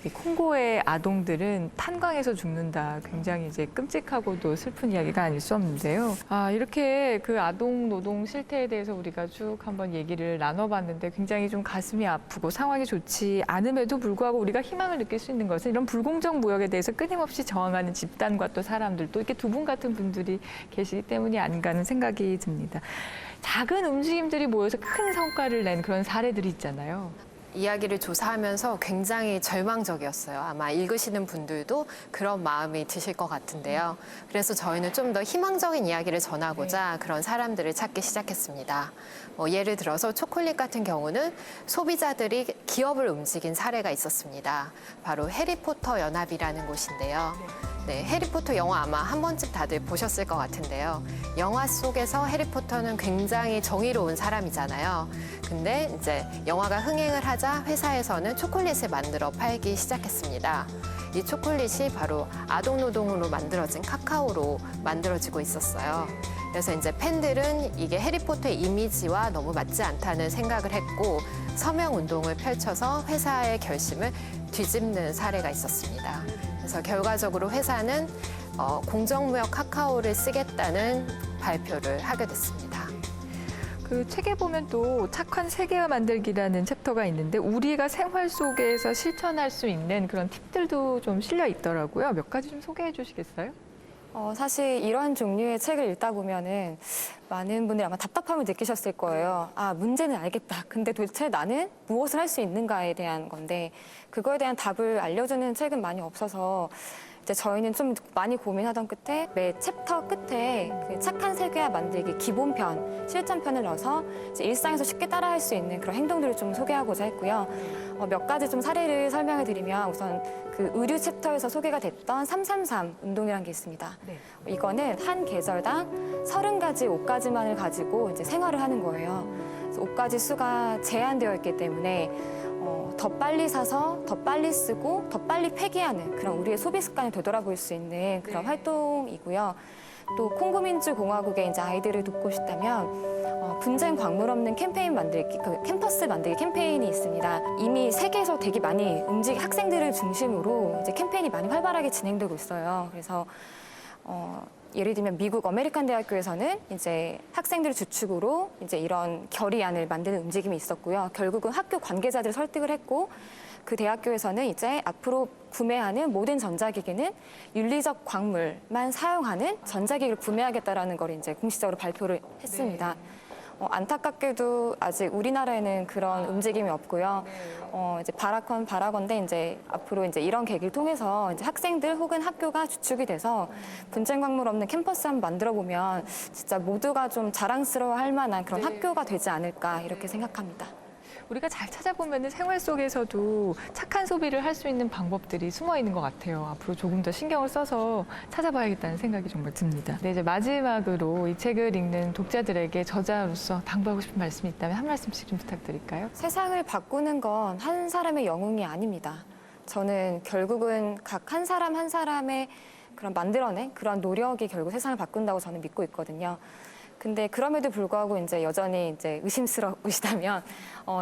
이 콩고의 아동들은 탄광에서 죽는다. 굉장히 이제 끔찍하고도 슬픈 이야기가 아닐 수 없는데요. 이렇게 그 아동 노동 실태에 대해서 우리가 쭉 한번 얘기를 나눠봤는데 굉장히 좀 가슴이 아프고 상황이 좋지 않음에도 불구하고 우리가 희망을 느낄 수 있는 것은 이런 불공정 무역에 대해서 끊임없이 저항하는 집단과 또 사람들, 또 이렇게 두 분 같은 분들이 계시기 때문이 아닌가 하는 생각이 듭니다. 작은 움직임들이 모여서 큰 성과를 낸 그런 사례들이 있잖아요. 이야기를 조사하면서 굉장히 절망적이었어요. 아마 읽으시는 분들도 그런 마음이 드실 것 같은데요. 그래서 저희는 좀 더 희망적인 이야기를 전하고자 그런 사람들을 찾기 시작했습니다. 예를 들어서 초콜릿 같은 경우는 소비자들이 기업을 움직인 사례가 있었습니다. 바로 해리포터 연합이라는 곳인데요. 네, 해리포터 영화 아마 한 번쯤 다들 보셨을 것 같은데요. 영화 속에서 해리포터는 굉장히 정의로운 사람이잖아요. 근데 이제 영화가 흥행을 하자 회사에서는 초콜릿을 만들어 팔기 시작했습니다. 이 초콜릿이 바로 아동노동으로 만들어진 카카오로 만들어지고 있었어요. 그래서 이제 팬들은 이게 해리포터의 이미지와 너무 맞지 않다는 생각을 했고 서명 운동을 펼쳐서 회사의 결심을 뒤집는 사례가 있었습니다. 그래서 결과적으로 회사는 공정무역 카카오를 쓰겠다는 발표를 하게 됐습니다. 그 책에 보면 또 착한 세계화 만들기라는 챕터가 있는데 우리가 생활 속에서 실천할 수 있는 그런 팁들도 좀 실려 있더라고요. 몇 가지 좀 소개해 주시겠어요? 사실 이런 종류의 책을 읽다 보면은 많은 분들이 아마 답답함을 느끼셨을 거예요. 문제는 알겠다. 근데 도대체 나는 무엇을 할 수 있는가에 대한 건데 그거에 대한 답을 알려주는 책은 많이 없어서 이제 저희는 좀 많이 고민하던 끝에 매 챕터 끝에 그 착한 세계화 만들기 기본편, 실전편을 넣어서 이제 일상에서 쉽게 따라할 수 있는 그런 행동들을 좀 소개하고자 했고요. 몇 가지 좀 사례를 설명을 드리면 우선 그 의류 챕터에서 소개가 됐던 333 운동이라는 게 있습니다. 네. 이거는 한 계절당 30가지 옷가지만을 가지고 이제 생활을 하는 거예요. 그래서 옷가지 수가 제한되어 있기 때문에 더 빨리 사서 더 빨리 쓰고 더 빨리 폐기하는 그런 우리의 소비 습관을 되돌아볼 수 있는 그런 활동이고요. 또 콩고민주공화국의 이제 아이들을 돕고 싶다면 분쟁 광물 없는 캠페인 만들기, 그 캠퍼스 만들기 캠페인이 있습니다. 이미 세계에서 되게 많이 학생들을 중심으로 이제 캠페인이 많이 활발하게 진행되고 있어요. 그래서 예를 들면 미국 아메리칸 대학교에서는 이제 학생들을 주축으로 이제 이런 결의안을 만드는 움직임이 있었고요. 결국은 학교 관계자들을 설득을 했고 그 대학교에서는 이제 앞으로 구매하는 모든 전자기기는 윤리적 광물만 사용하는 전자기기를 구매하겠다라는 걸 이제 공식적으로 발표를 했습니다. 안타깝게도 아직 우리나라에는 그런 움직임이 없고요. 이제 바라건대 이제 앞으로 이제 이런 계기를 통해서 이제 학생들 혹은 학교가 주축이 돼서 분쟁 광물 없는 캠퍼스 한번 만들어 보면 진짜 모두가 좀 자랑스러워할 만한 그런 학교가 되지 않을까 이렇게 생각합니다. 우리가 잘 찾아보면 생활 속에서도 착한 소비를 할 수 있는 방법들이 숨어 있는 것 같아요. 앞으로 조금 더 신경을 써서 찾아봐야겠다는 생각이 정말 듭니다. 네, 이제 마지막으로 이 책을 읽는 독자들에게 저자로서 당부하고 싶은 말씀이 있다면 한 말씀씩 좀 부탁드릴까요? 세상을 바꾸는 건 한 사람의 영웅이 아닙니다. 저는 결국은 각 한 사람 한 사람의 그런 만들어낸 그런 노력이 결국 세상을 바꾼다고 저는 믿고 있거든요. 근데 그럼에도 불구하고 이제 여전히 이제 의심스러우시다면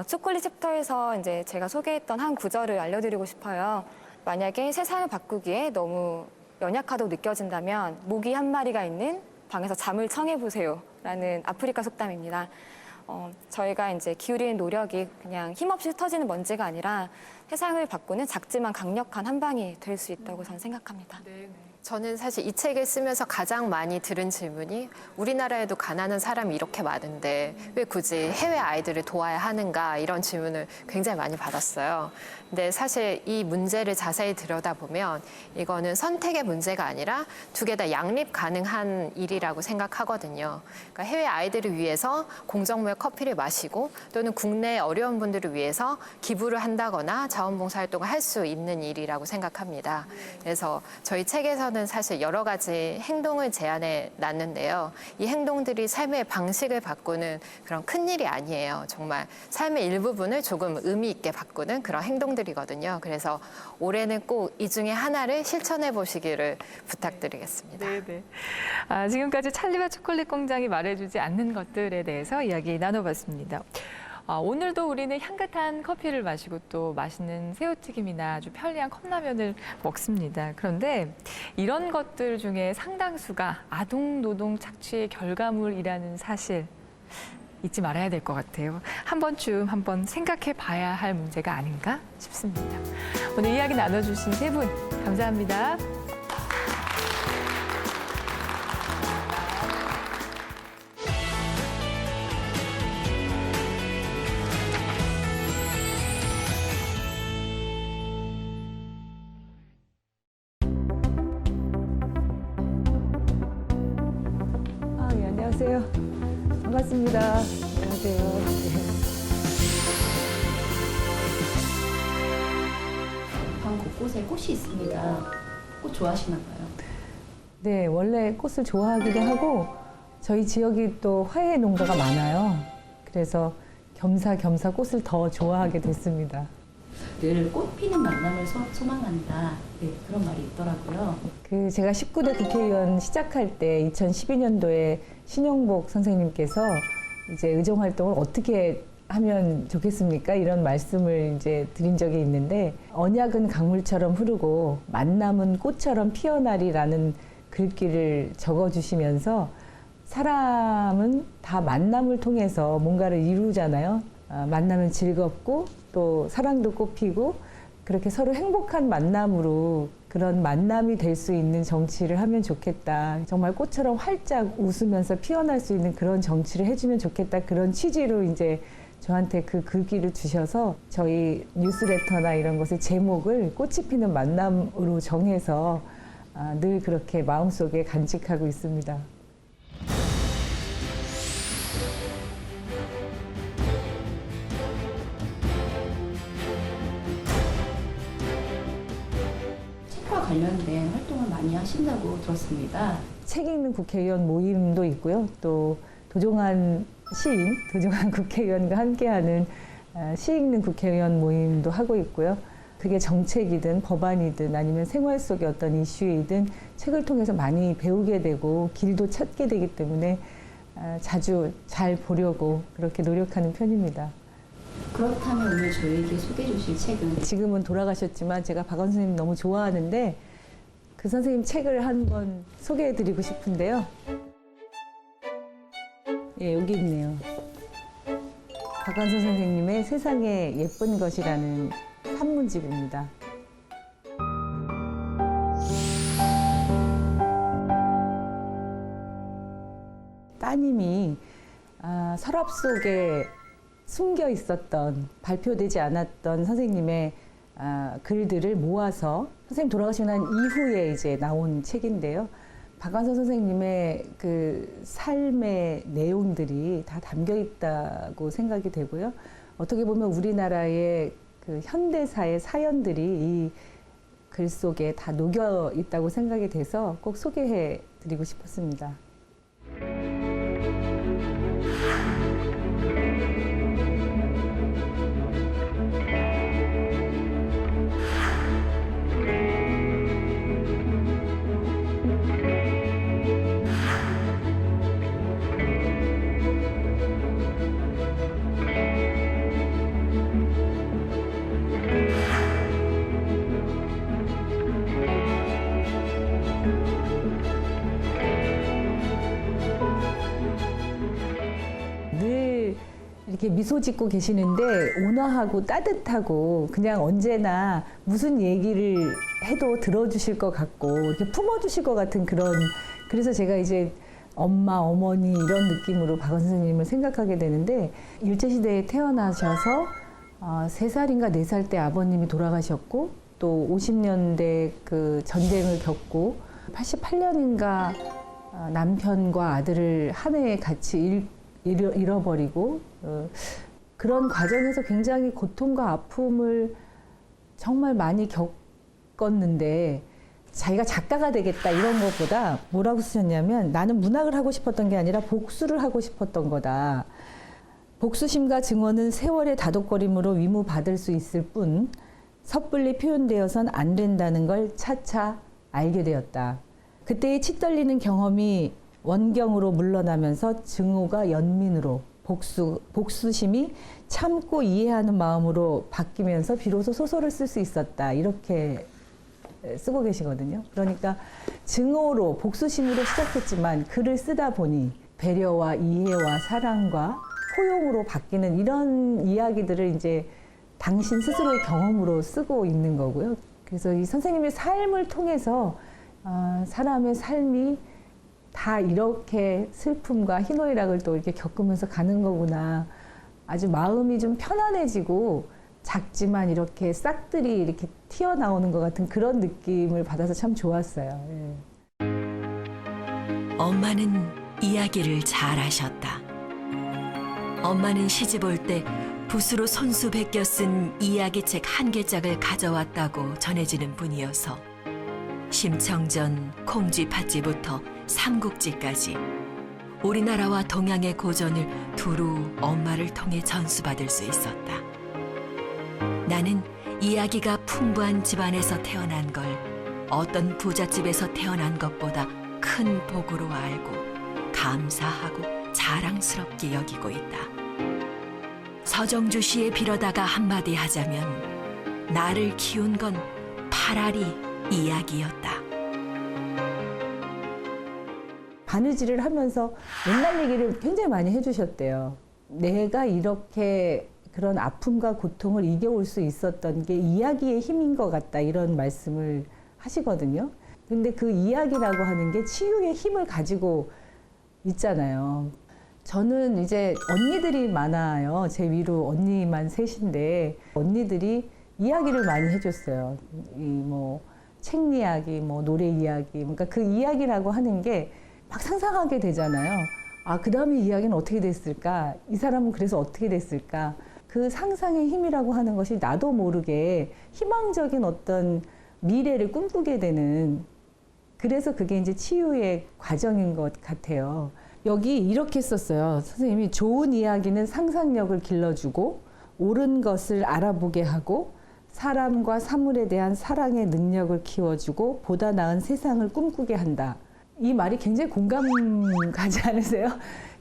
초콜릿 챕터에서 이제 제가 소개했던 한 구절을 알려드리고 싶어요. 만약에 세상을 바꾸기에 너무 연약하다고 느껴진다면 모기 한 마리가 있는 방에서 잠을 청해 보세요라는 아프리카 속담입니다. 저희가 이제 기울이는 노력이 그냥 힘없이 흩어지는 먼지가 아니라 세상을 바꾸는 작지만 강력한 한 방이 될 수 있다고 저는 생각합니다. 저는 사실 이 책을 쓰면서 가장 많이 들은 질문이 우리나라에도 가난한 사람이 이렇게 많은데 왜 굳이 해외 아이들을 도와야 하는가 이런 질문을 굉장히 많이 받았어요. 근데 사실 이 문제를 자세히 들여다보면 이거는 선택의 문제가 아니라 두 개 다 양립 가능한 일이라고 생각하거든요. 그러니까 해외 아이들을 위해서 공정무역 커피를 마시고 또는 국내 어려운 분들을 위해서 기부를 한다거나 자원봉사 활동을 할 수 있는 일이라고 생각합니다. 그래서 저희 책에서는 사실 여러 가지 행동을 제안해 놨는데요. 이 행동들이 삶의 방식을 바꾸는 그런 큰 일이 아니에요. 정말 삶의 일부분을 조금 의미 있게 바꾸는 그런 행동들이거든요. 그래서 올해는 꼭 이 중에 하나를 실천해 보시기를 부탁드리겠습니다. 네네. 지금까지 찰리와 초콜릿 공장이 말해주지 않는 것들에 대해서 이야기 나눠봤습니다. 오늘도 우리는 향긋한 커피를 마시고 또 맛있는 새우튀김이나 아주 편리한 컵라면을 먹습니다. 그런데 이런 것들 중에 상당수가 아동노동 착취의 결과물이라는 사실 잊지 말아야 될 것 같아요. 한 번쯤 한번 생각해 봐야 할 문제가 아닌가 싶습니다. 오늘 이야기 나눠주신 세 분 감사합니다. 예, 안녕하세요. 반갑습니다. 안녕하세요. 방 곳곳에 꽃이 있습니다. 꽃 좋아하시나 봐요. 네, 원래 꽃을 좋아하기도 하고 저희 지역이 또 화훼 농가가 많아요. 그래서 겸사겸사 꽃을 더 좋아하게 됐습니다. 늘 꽃 피는 만남을 소망한다. 네, 그런 말이 있더라고요. 제가 19대 국회의원 시작할 때 2012년도에 신용복 선생님께서 이제 의정 활동을 어떻게 하면 좋겠습니까? 이런 말씀을 이제 드린 적이 있는데 언약은 강물처럼 흐르고 만남은 꽃처럼 피어나리라는 글귀를 적어주시면서 사람은 다 만남을 통해서 뭔가를 이루잖아요. 만나면 즐겁고 또 사랑도 꽃피고 그렇게 서로 행복한 만남으로 그런 만남이 될 수 있는 정치를 하면 좋겠다. 정말 꽃처럼 활짝 웃으면서 피어날 수 있는 그런 정치를 해주면 좋겠다. 그런 취지로 이제 저한테 그 글귀를 주셔서 저희 뉴스레터나 이런 것의 제목을 꽃이 피는 만남으로 정해서 늘 그렇게 마음속에 간직하고 있습니다. 책과 관련된 활동을 많이 하신다고 들었습니다. 책 읽는 국회의원 모임도 있고요. 또 도종환 시인, 도종환 국회의원과 함께하는 시 읽는 국회의원 모임도 하고 있고요. 그게 정책이든 법안이든 아니면 생활 속의 어떤 이슈이든 책을 통해서 많이 배우게 되고 길도 찾게 되기 때문에 자주 잘 보려고 그렇게 노력하는 편입니다. 그렇다면 오늘 저희에게 소개해 주실 책은? 지금은 돌아가셨지만 제가 박원 선생님 너무 좋아하는데 그 선생님 책을 한번 소개해 드리고 싶은데요. 예, 여기 있네요. 박완서 선생님의 세상에 예쁜 것이라는 산문집입니다. 따님이 서랍 속에 숨겨 있었던 발표되지 않았던 선생님의 글들을 모아서 선생님 돌아가시고 난 이후에 이제 나온 책인데요. 박완서 선생님의 그 삶의 내용들이 다 담겨 있다고 생각이 되고요. 어떻게 보면 우리나라의 그 현대사의 사연들이 이 글 속에 다 녹여 있다고 생각이 돼서 꼭 소개해 드리고 싶었습니다. 이렇게 미소 짓고 계시는데 온화하고 따뜻하고 그냥 언제나 무슨 얘기를 해도 들어주실 것 같고 이렇게 품어주실 것 같은 그래서 제가 이제 엄마, 어머니 이런 느낌으로 박원 선생님을 생각하게 되는데 일제시대에 태어나셔서 3살인가 4살 때 아버님이 돌아가셨고 또 50년대 그 전쟁을 겪고 88년인가 남편과 아들을 한 해에 같이 잃어버리고 그런 과정에서 굉장히 고통과 아픔을 정말 많이 겪었는데 자기가 작가가 되겠다 이런 것보다 뭐라고 쓰셨냐면 나는 문학을 하고 싶었던 게 아니라 복수를 하고 싶었던 거다. 복수심과 증오는 세월의 다독거림으로 위무받을 수 있을 뿐 섣불리 표현되어선 안 된다는 걸 차차 알게 되었다. 그때의 치 떨리는 경험이 원경으로 물러나면서 증오가 연민으로 복수심이 참고 이해하는 마음으로 바뀌면서 비로소 소설을 쓸 수 있었다. 이렇게 쓰고 계시거든요. 그러니까 증오로 복수심으로 시작했지만 글을 쓰다 보니 배려와 이해와 사랑과 포용으로 바뀌는 이런 이야기들을 이제 당신 스스로의 경험으로 쓰고 있는 거고요. 그래서 이 선생님의 삶을 통해서 사람의 삶이 다 이렇게 슬픔과 희노애락을 또 이렇게 겪으면서 가는 거구나. 아주 마음이 좀 편안해지고 작지만 이렇게 싹들이 이렇게 튀어나오는 것 같은 그런 느낌을 받아서 참 좋았어요. 예. 엄마는 이야기를 잘하셨다. 엄마는 시집 올 때 붓으로 손수 베껴 쓴 이야기책 한 개짝을 가져왔다고 전해지는 분이어서 심청전, 콩쥐 팥쥐부터 삼국지까지 우리나라와 동양의 고전을 두루 엄마를 통해 전수받을 수 있었다. 나는 이야기가 풍부한 집안에서 태어난 걸 어떤 부잣집에서 태어난 것보다 큰 복으로 알고 감사하고 자랑스럽게 여기고 있다. 서정주 씨의 빌어다가 한마디 하자면 나를 키운 건 파라리 이야기였다. 바느질을 하면서 옛날 얘기를 굉장히 많이 해주셨대요. 내가 이렇게 그런 아픔과 고통을 이겨올 수 있었던 게 이야기의 힘인 것 같다 이런 말씀을 하시거든요. 근데 그 이야기라고 하는 게 치유의 힘을 가지고 있잖아요. 저는 이제 언니들이 많아요. 제 위로 언니만 셋인데 언니들이 이야기를 많이 해줬어요. 책 이야기, 노래 이야기. 그러니까 그 이야기라고 하는 게 막 상상하게 되잖아요. 아, 그 다음에 이야기는 어떻게 됐을까? 이 사람은 그래서 어떻게 됐을까? 그 상상의 힘이라고 하는 것이 나도 모르게 희망적인 어떤 미래를 꿈꾸게 되는, 그래서 그게 이제 치유의 과정인 것 같아요. 여기 이렇게 썼어요. 선생님이 좋은 이야기는 상상력을 길러주고 옳은 것을 알아보게 하고 사람과 사물에 대한 사랑의 능력을 키워주고 보다 나은 세상을 꿈꾸게 한다. 이 말이 굉장히 공감 가지 않으세요?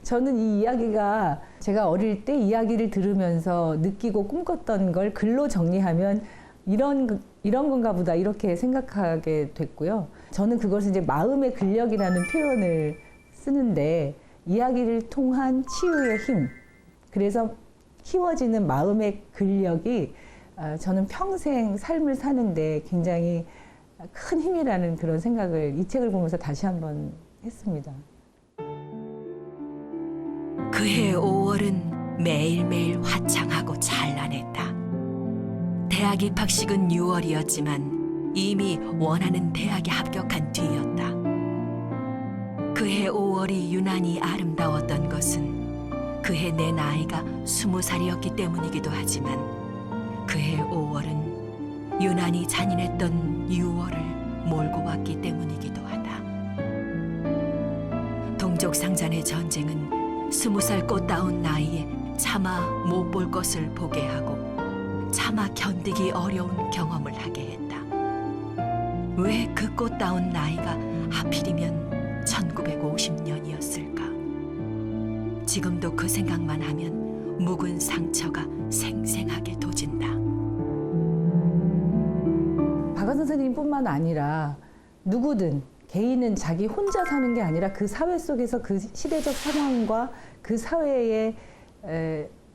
저는 이 이야기가 제가 어릴 때 이야기를 들으면서 느끼고 꿈꿨던 걸 글로 정리하면 이런 건가 보다 이렇게 생각하게 됐고요. 저는 그것을 이제 마음의 근력이라는 표현을 쓰는데 이야기를 통한 치유의 힘. 그래서 키워지는 마음의 근력이 저는 평생 삶을 사는데 굉장히 큰 힘이라는 그런 생각을 이 책을 보면서 다시 한번 했습니다. 그해 5월은 매일매일 화창하고 찬란했다. 대학 입학식은 6월이었지만 이미 원하는 대학에 합격한 뒤였다. 그해 5월이 유난히 아름다웠던 것은 그해 내 나이가 20살이었기 때문이기도 하지만 그해 5월은 유난히 잔인했던 6월을 몰고 왔기 때문이기도 하다. 동족상잔의 전쟁은 20살 꽃다운 나이에 차마 못 볼 것을 보게 하고 차마 견디기 어려운 경험을 하게 했다. 왜 그 꽃다운 나이가 하필이면 1950년이었을까? 지금도 그 생각만 하면 묵은 상처가 생생하게 도진다. 박원 선생님뿐만 아니라 누구든 개인은 자기 혼자 사는 게 아니라 그 사회 속에서 그 시대적 상황과 그 사회의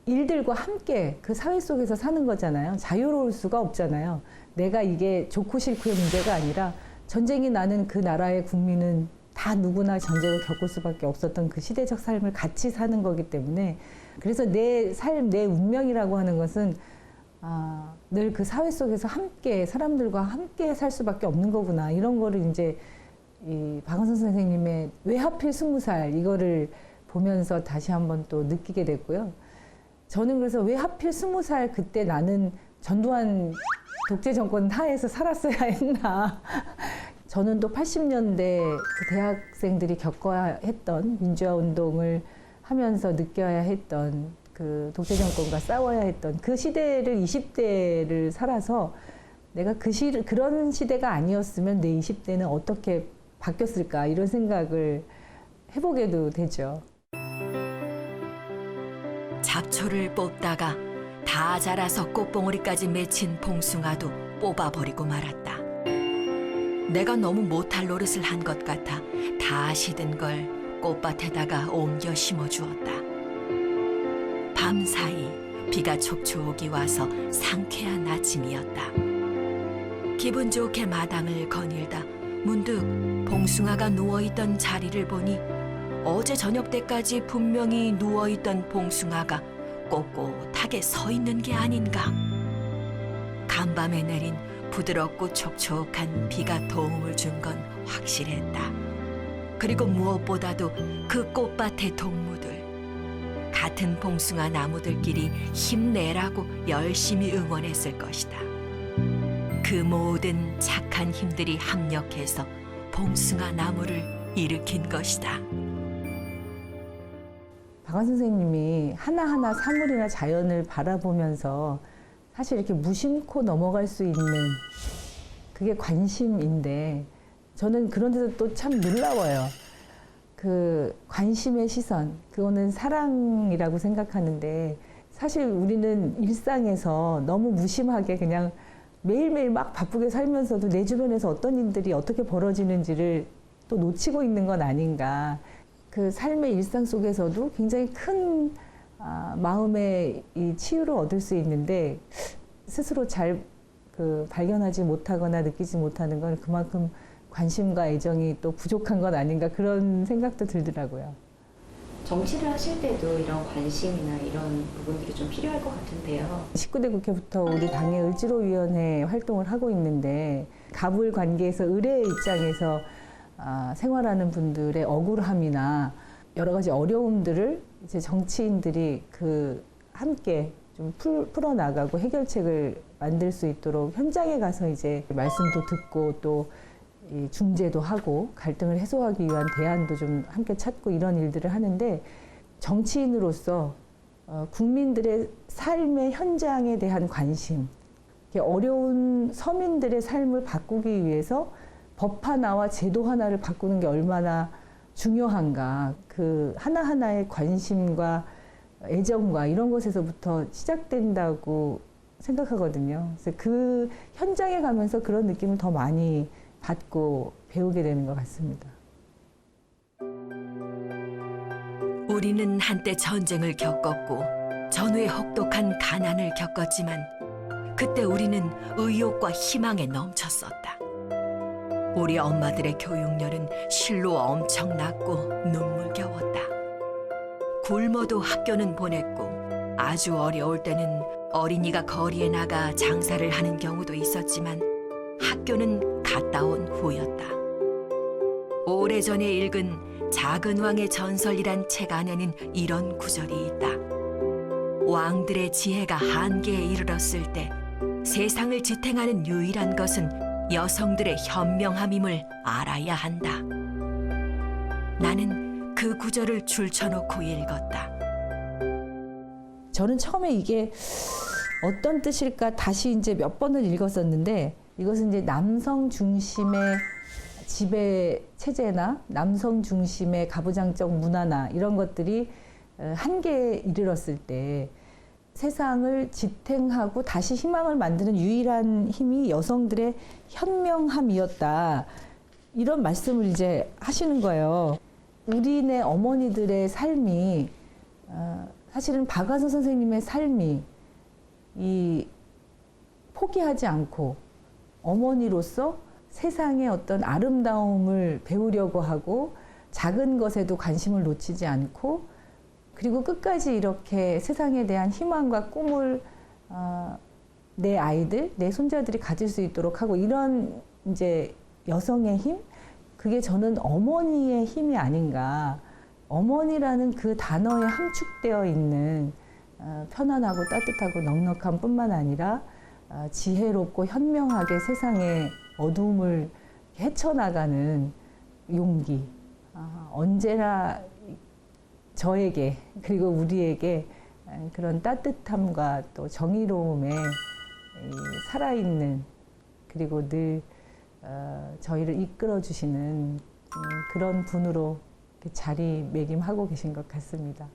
일들과 함께 그 사회 속에서 사는 거잖아요. 자유로울 수가 없잖아요. 내가 이게 좋고 싫고의 문제가 아니라 전쟁이 나는 그 나라의 국민은 다 누구나 전쟁을 겪을 수밖에 없었던 그 시대적 삶을 같이 사는 거기 때문에 그래서 내 삶, 내 운명이라고 하는 것은 늘 그 사회 속에서 함께 사람들과 함께 살 수밖에 없는 거구나. 이런 거를 이제 이 박원순 선생님의 왜 하필 20살 이거를 보면서 다시 한번 또 느끼게 됐고요. 저는 그래서 왜 하필 20살 그때 나는 전두환 독재 정권 하에서 살았어야 했나. 저는 또 80년대 그 대학생들이 겪어야 했던 민주화 운동을 하면서 느껴야 했던 그 독재 정권과 싸워야 했던 그 시대를 20대를 살아서 내가 그런 시대가 아니었으면 내 20대는 어떻게 바뀌었을까 이런 생각을 해보게도 되죠. 잡초를 뽑다가 다 자라서 꽃봉오리까지 맺힌 봉숭아도 뽑아버리고 말았다. 내가 너무 못할 노릇을 한 것 같아 다 시든 걸 꽃밭에다가 옮겨 심어주었다. 밤사이 비가 촉촉이 와서 상쾌한 아침이었다. 기분 좋게 마당을 거닐다 문득 봉숭아가 누워있던 자리를 보니 어제 저녁 때까지 분명히 누워있던 봉숭아가 꼿꼿하게 서 있는 게 아닌가. 간밤에 내린 부드럽고 촉촉한 비가 도움을 준 건 확실했다. 그리고 무엇보다도 그 꽃밭의 동무들, 같은 봉숭아 나무들끼리 힘내라고 열심히 응원했을 것이다. 그 모든 착한 힘들이 합력해서 봉숭아 나무를 일으킨 것이다. 박완 선생님이 하나하나 사물이나 자연을 바라보면서 사실 이렇게 무심코 넘어갈 수 있는 그게 관심인데 저는 그런 데서 또 참 놀라워요. 그 관심의 시선, 그거는 사랑이라고 생각하는데 사실 우리는 일상에서 너무 무심하게 그냥 매일매일 막 바쁘게 살면서도 내 주변에서 어떤 일들이 어떻게 벌어지는지를 또 놓치고 있는 건 아닌가. 그 삶의 일상 속에서도 굉장히 큰 마음의 이 치유를 얻을 수 있는데 스스로 잘 발견하지 못하거나 느끼지 못하는 건 그만큼 관심과 애정이 또 부족한 건 아닌가 그런 생각도 들더라고요. 정치를 하실 때도 이런 관심이나 이런 부분들이 좀 필요할 것 같은데요. 19대 국회부터 우리 당의 을지로위원회 활동을 하고 있는데 가불 관계에서 의뢰의 입장에서 생활하는 분들의 억울함이나 여러 가지 어려움들을 이제 정치인들이 함께 좀 풀어나가고 해결책을 만들 수 있도록 현장에 가서 이제 말씀도 듣고 또 중재도 하고 갈등을 해소하기 위한 대안도 좀 함께 찾고 이런 일들을 하는데 정치인으로서 국민들의 삶의 현장에 대한 관심, 어려운 서민들의 삶을 바꾸기 위해서 법 하나와 제도 하나를 바꾸는 게 얼마나 중요한가. 그 하나하나의 관심과 애정과 이런 것에서부터 시작된다고 생각하거든요. 그래서 그 현장에 가면서 그런 느낌을 더 많이 받고 배우게 되는 것 같습니다. 우리는 한때 전쟁을 겪었고 전후에 혹독한 가난을 겪었지만 그때 우리는 의욕과 희망에 넘쳤었다. 우리 엄마들의 교육열은 실로 엄청났고 눈물겨웠다. 굶어도 학교는 보냈고 아주 어려울 때는 어린이가 거리에 나가 장사를 하는 경우도 있었지만 학교는 갔다 온 후였다. 오래전에 읽은 작은 왕의 전설이란 책 안에는 이런 구절이 있다. 왕들의 지혜가 한계에 이르렀을 때 세상을 지탱하는 유일한 것은 여성들의 현명함임을 알아야 한다. 나는 그 구절을 줄쳐놓고 읽었다. 저는 처음에 이게 어떤 뜻일까 다시 이제 몇 번을 읽었었는데 이것은 이제 남성 중심의 지배 체제나 남성 중심의 가부장적 문화나 이런 것들이 한계에 이르렀을 때 세상을 지탱하고 다시 희망을 만드는 유일한 힘이 여성들의 현명함이었다. 이런 말씀을 이제 하시는 거예요. 우리네 어머니들의 삶이 사실은 박완서 선생님의 삶이 이 포기하지 않고 어머니로서 세상의 어떤 아름다움을 배우려고 하고 작은 것에도 관심을 놓치지 않고 그리고 끝까지 이렇게 세상에 대한 희망과 꿈을 내 아이들, 내 손자들이 가질 수 있도록 하고 이런 이제 여성의 힘, 그게 저는 어머니의 힘이 아닌가. 어머니라는 그 단어에 함축되어 있는 편안하고 따뜻하고 넉넉함 뿐만 아니라 지혜롭고 현명하게 세상의 어두움을 헤쳐나가는 용기. 언제나 저에게 그리고 우리에게 그런 따뜻함과 또 정의로움에 살아있는 그리고 늘 저희를 이끌어 주시는 그런 분으로 자리매김하고 계신 것 같습니다.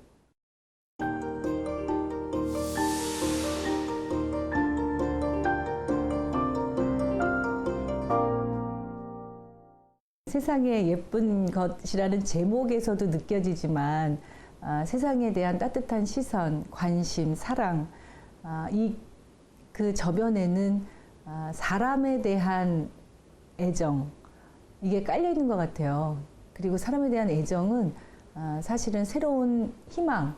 세상에 예쁜 것이라는 제목에서도 느껴지지만 세상에 대한 따뜻한 시선, 관심, 사랑, 그 저변에는 사람에 대한 애정, 이게 깔려 있는 것 같아요. 그리고 사람에 대한 애정은 사실은 새로운 희망,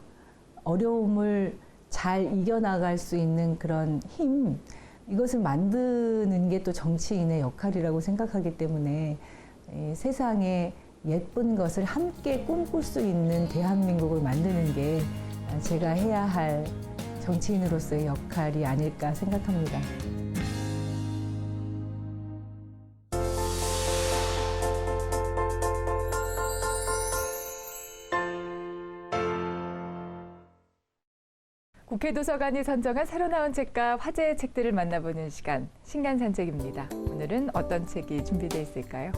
어려움을 잘 이겨나갈 수 있는 그런 힘, 이것을 만드는 게 또 정치인의 역할이라고 생각하기 때문에 세상에 예쁜 것을 함께 꿈꿀 수 있는 대한민국을 만드는 게 제가 해야 할 정치인으로서의 역할이 아닐까 생각합니다. 국회 도서관이 선정한 새로 나온 책과 화제의 책들을 만나보는 시간, 신간산책입니다. 오늘은 어떤 책이 준비되어 있을까요?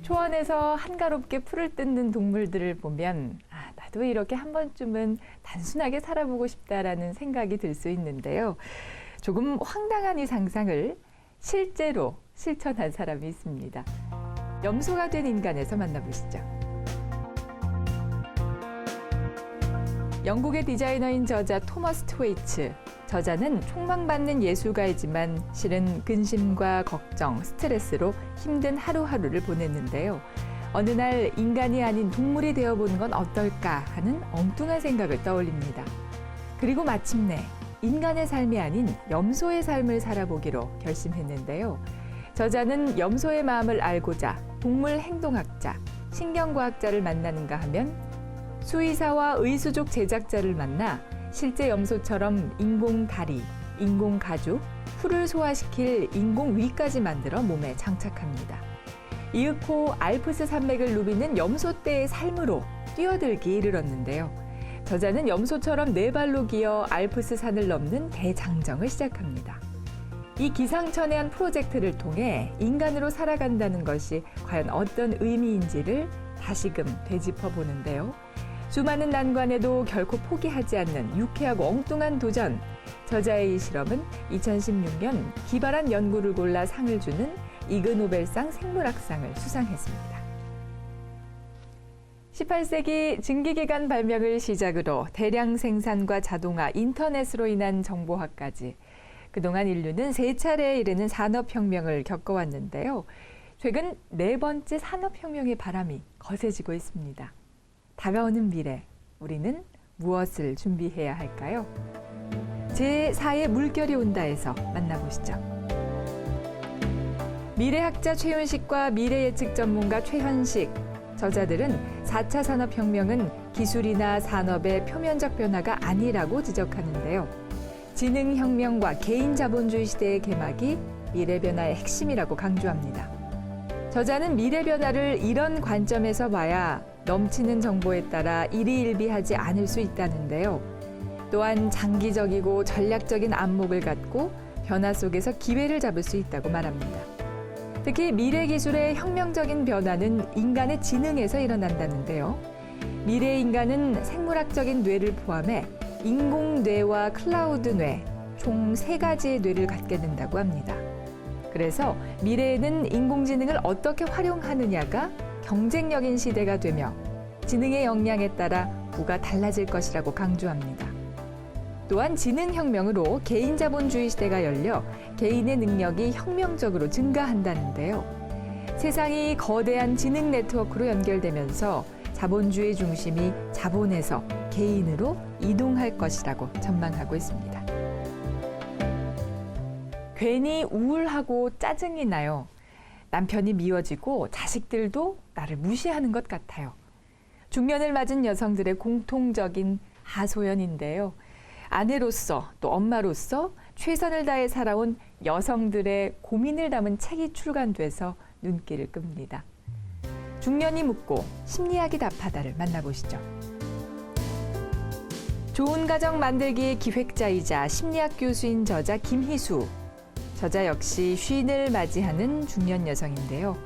초원에서 한가롭게 풀을 뜯는 동물들을 보면 나도 이렇게 한 번쯤은 단순하게 살아보고 싶다라는 생각이 들 수 있는데요. 조금 황당한 이 상상을 실제로 실천한 사람이 있습니다. 염소가 된 인간에서 만나보시죠. 영국의 디자이너인 저자 토머스 트웨이츠. 저자는 촉망받는 예술가이지만 실은 근심과 걱정, 스트레스로 힘든 하루하루를 보냈는데요. 어느 날 인간이 아닌 동물이 되어보는 건 어떨까 하는 엉뚱한 생각을 떠올립니다. 그리고 마침내 인간의 삶이 아닌 염소의 삶을 살아보기로 결심했는데요. 저자는 염소의 마음을 알고자 동물 행동학자, 신경과학자를 만나는가 하면 수의사와 의수족 제작자를 만나 실제 염소처럼 인공 다리, 인공 가죽, 풀을 소화시킬 인공 위까지 만들어 몸에 장착합니다. 이윽고 알프스 산맥을 누비는 염소떼의 삶으로 뛰어들기 이르렀는데요. 저자는 염소처럼 네 발로 기어 알프스 산을 넘는 대장정을 시작합니다. 이 기상천외한 프로젝트를 통해 인간으로 살아간다는 것이 과연 어떤 의미인지를 다시금 되짚어 보는데요. 수많은 난관에도 결코 포기하지 않는 유쾌하고 엉뚱한 도전. 저자의 이 실험은 2016년 기발한 연구를 골라 상을 주는 이그노벨상 생물학상을 수상했습니다. 18세기 증기기관 발명을 시작으로 대량 생산과 자동화, 인터넷으로 인한 정보화까지 그동안 인류는 3차례에 이르는 산업혁명을 겪어왔는데요. 최근 4번째 산업혁명의 바람이 거세지고 있습니다. 다가오는 미래, 우리는 무엇을 준비해야 할까요? 제4의 물결이 온다에서 만나보시죠. 미래학자 최윤식과 미래예측 전문가 최현식, 저자들은 4차 산업혁명은 기술이나 산업의 표면적 변화가 아니라고 지적하는데요. 지능혁명과 개인자본주의 시대의 개막이 미래 변화의 핵심이라고 강조합니다. 저자는 미래 변화를 이런 관점에서 봐야 넘치는 정보에 따라 일희일비하지 않을 수 있다는데요. 또한 장기적이고 전략적인 안목을 갖고 변화 속에서 기회를 잡을 수 있다고 말합니다. 특히 미래 기술의 혁명적인 변화는 인간의 지능에서 일어난다는데요. 미래 인간은 생물학적인 뇌를 포함해 인공뇌와 클라우드 뇌, 총 3가지의 뇌를 갖게 된다고 합니다. 그래서 미래에는 인공지능을 어떻게 활용하느냐가 경쟁력인 시대가 되며 지능의 역량에 따라 부가 달라질 것이라고 강조합니다. 또한 지능혁명으로 개인자본주의 시대가 열려 개인의 능력이 혁명적으로 증가한다는데요. 세상이 거대한 지능 네트워크로 연결되면서 자본주의 중심이 자본에서 개인으로 이동할 것이라고 전망하고 있습니다. 괜히 우울하고 짜증이 나요. 남편이 미워지고 자식들도 나를 무시하는 것 같아요. 중년을 맞은 여성들의 공통적인 하소연인데요. 아내로서 또 엄마로서 최선을 다해 살아온 여성들의 고민을 담은 책이 출간돼서 눈길을 끕니다. 중년이 묻고 심리학이 답하다를 만나보시죠. 좋은 가정 만들기의 기획자이자 심리학 교수인 저자 김희수. 저자 역시 쉰을 맞이하는 중년 여성인데요.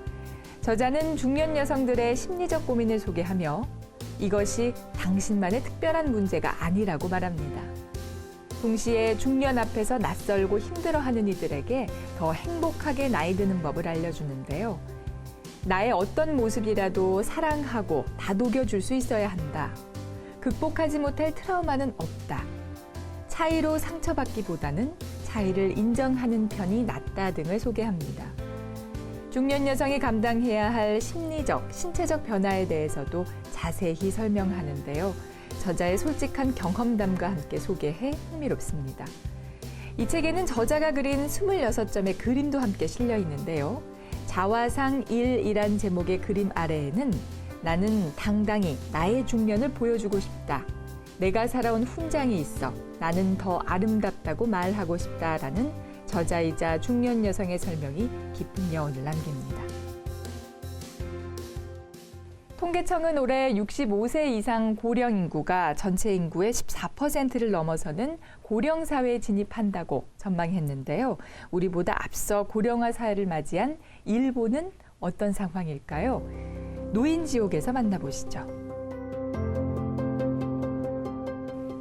저자는 중년 여성들의 심리적 고민을 소개하며 이것이 당신만의 특별한 문제가 아니라고 말합니다. 동시에 중년 앞에서 낯설고 힘들어하는 이들에게 더 행복하게 나이 드는 법을 알려주는데요. 나의 어떤 모습이라도 사랑하고 다독여줄 수 있어야 한다. 극복하지 못할 트라우마는 없다. 차이로 상처받기보다는 차이를 인정하는 편이 낫다 등을 소개합니다. 중년 여성이 감당해야 할 심리적, 신체적 변화에 대해서도 자세히 설명하는데요. 저자의 솔직한 경험담과 함께 소개해 흥미롭습니다. 이 책에는 저자가 그린 26점의 그림도 함께 실려 있는데요. 자화상 1이란 제목의 그림 아래에는 나는 당당히 나의 중년을 보여주고 싶다. 내가 살아온 훈장이 있어. 나는 더 아름답다고 말하고 싶다라는 저자이자 중년 여성의 설명이 깊은 여운을 남깁니다. 통계청은 올해 65세 이상 고령 인구가 전체 인구의 14%를 넘어서는 고령 사회에 진입한다고 전망했는데요. 우리보다 앞서 고령화 사회를 맞이한 일본은 어떤 상황일까요? 노인 지옥에서 만나보시죠.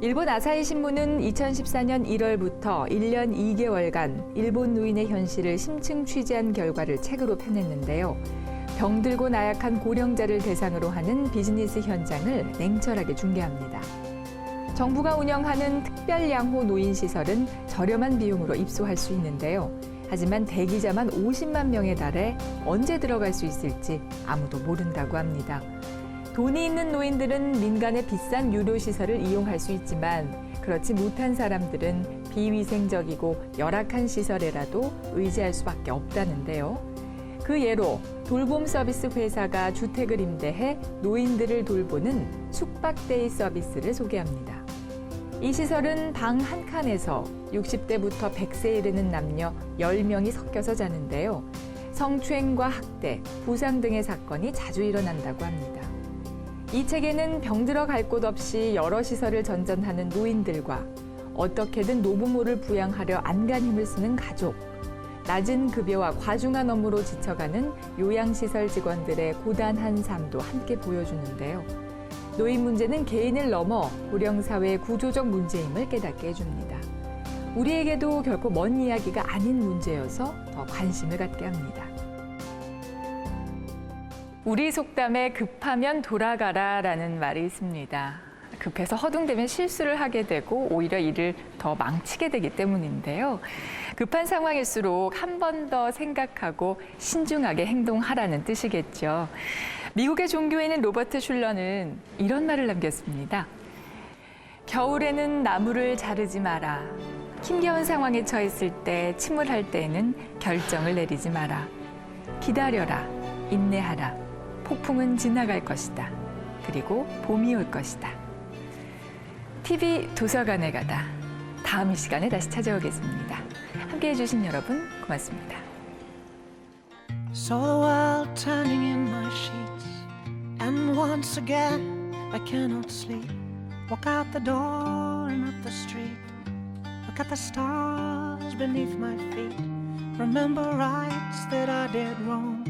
일본 아사히 신문은 2014년 1월부터 1년 2개월간 일본 노인의 현실을 심층 취재한 결과를 책으로 펴냈는데요. 병들고 나약한 고령자를 대상으로 하는 비즈니스 현장을 냉철하게 중계합니다. 정부가 운영하는 특별양호 노인시설은 저렴한 비용으로 입소할 수 있는데요. 하지만 대기자만 50만 명에 달해 언제 들어갈 수 있을지 아무도 모른다고 합니다. 돈이 있는 노인들은 민간의 비싼 유료시설을 이용할 수 있지만 그렇지 못한 사람들은 비위생적이고 열악한 시설에라도 의지할 수밖에 없다는데요. 그 예로 돌봄 서비스 회사가 주택을 임대해 노인들을 돌보는 숙박데이 서비스를 소개합니다. 이 시설은 방 한 칸에서 60대부터 100세에 이르는 남녀 10명이 섞여서 자는데요. 성추행과 학대, 부상 등의 사건이 자주 일어난다고 합니다. 이 책에는 병들어 갈 곳 없이 여러 시설을 전전하는 노인들과 어떻게든 노부모를 부양하려 안간 힘을 쓰는 가족, 낮은 급여와 과중한 업무로 지쳐가는 요양시설 직원들의 고단한 삶도 함께 보여주는데요. 노인 문제는 개인을 넘어 고령사회의 구조적 문제임을 깨닫게 해줍니다. 우리에게도 결코 먼 이야기가 아닌 문제여서 더 관심을 갖게 합니다. 우리 속담에 급하면 돌아가라라는 말이 있습니다. 급해서 허둥대면 실수를 하게 되고 오히려 일을 더 망치게 되기 때문인데요. 급한 상황일수록 한 번 더 생각하고 신중하게 행동하라는 뜻이겠죠. 미국의 종교인인 로버트 슐러는 이런 말을 남겼습니다. 겨울에는 나무를 자르지 마라. 힘겨운 상황에 처했을 때 침울할 때에는 결정을 내리지 마라. 기다려라. 인내하라. 폭풍은 지나갈 것이다. 그리고 봄이 올 것이다. TV 도서관에 가다. 다음 이 시간에 다시 찾아오겠습니다. 함께해 주신 여러분 고맙습니다. Saw the world turning in my sheets, and once again I cannot sleep. Walk out the door and up the street, look at the stars beneath my feet. Remember rights that I did wrong,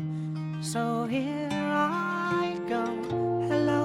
so here I go. Hello.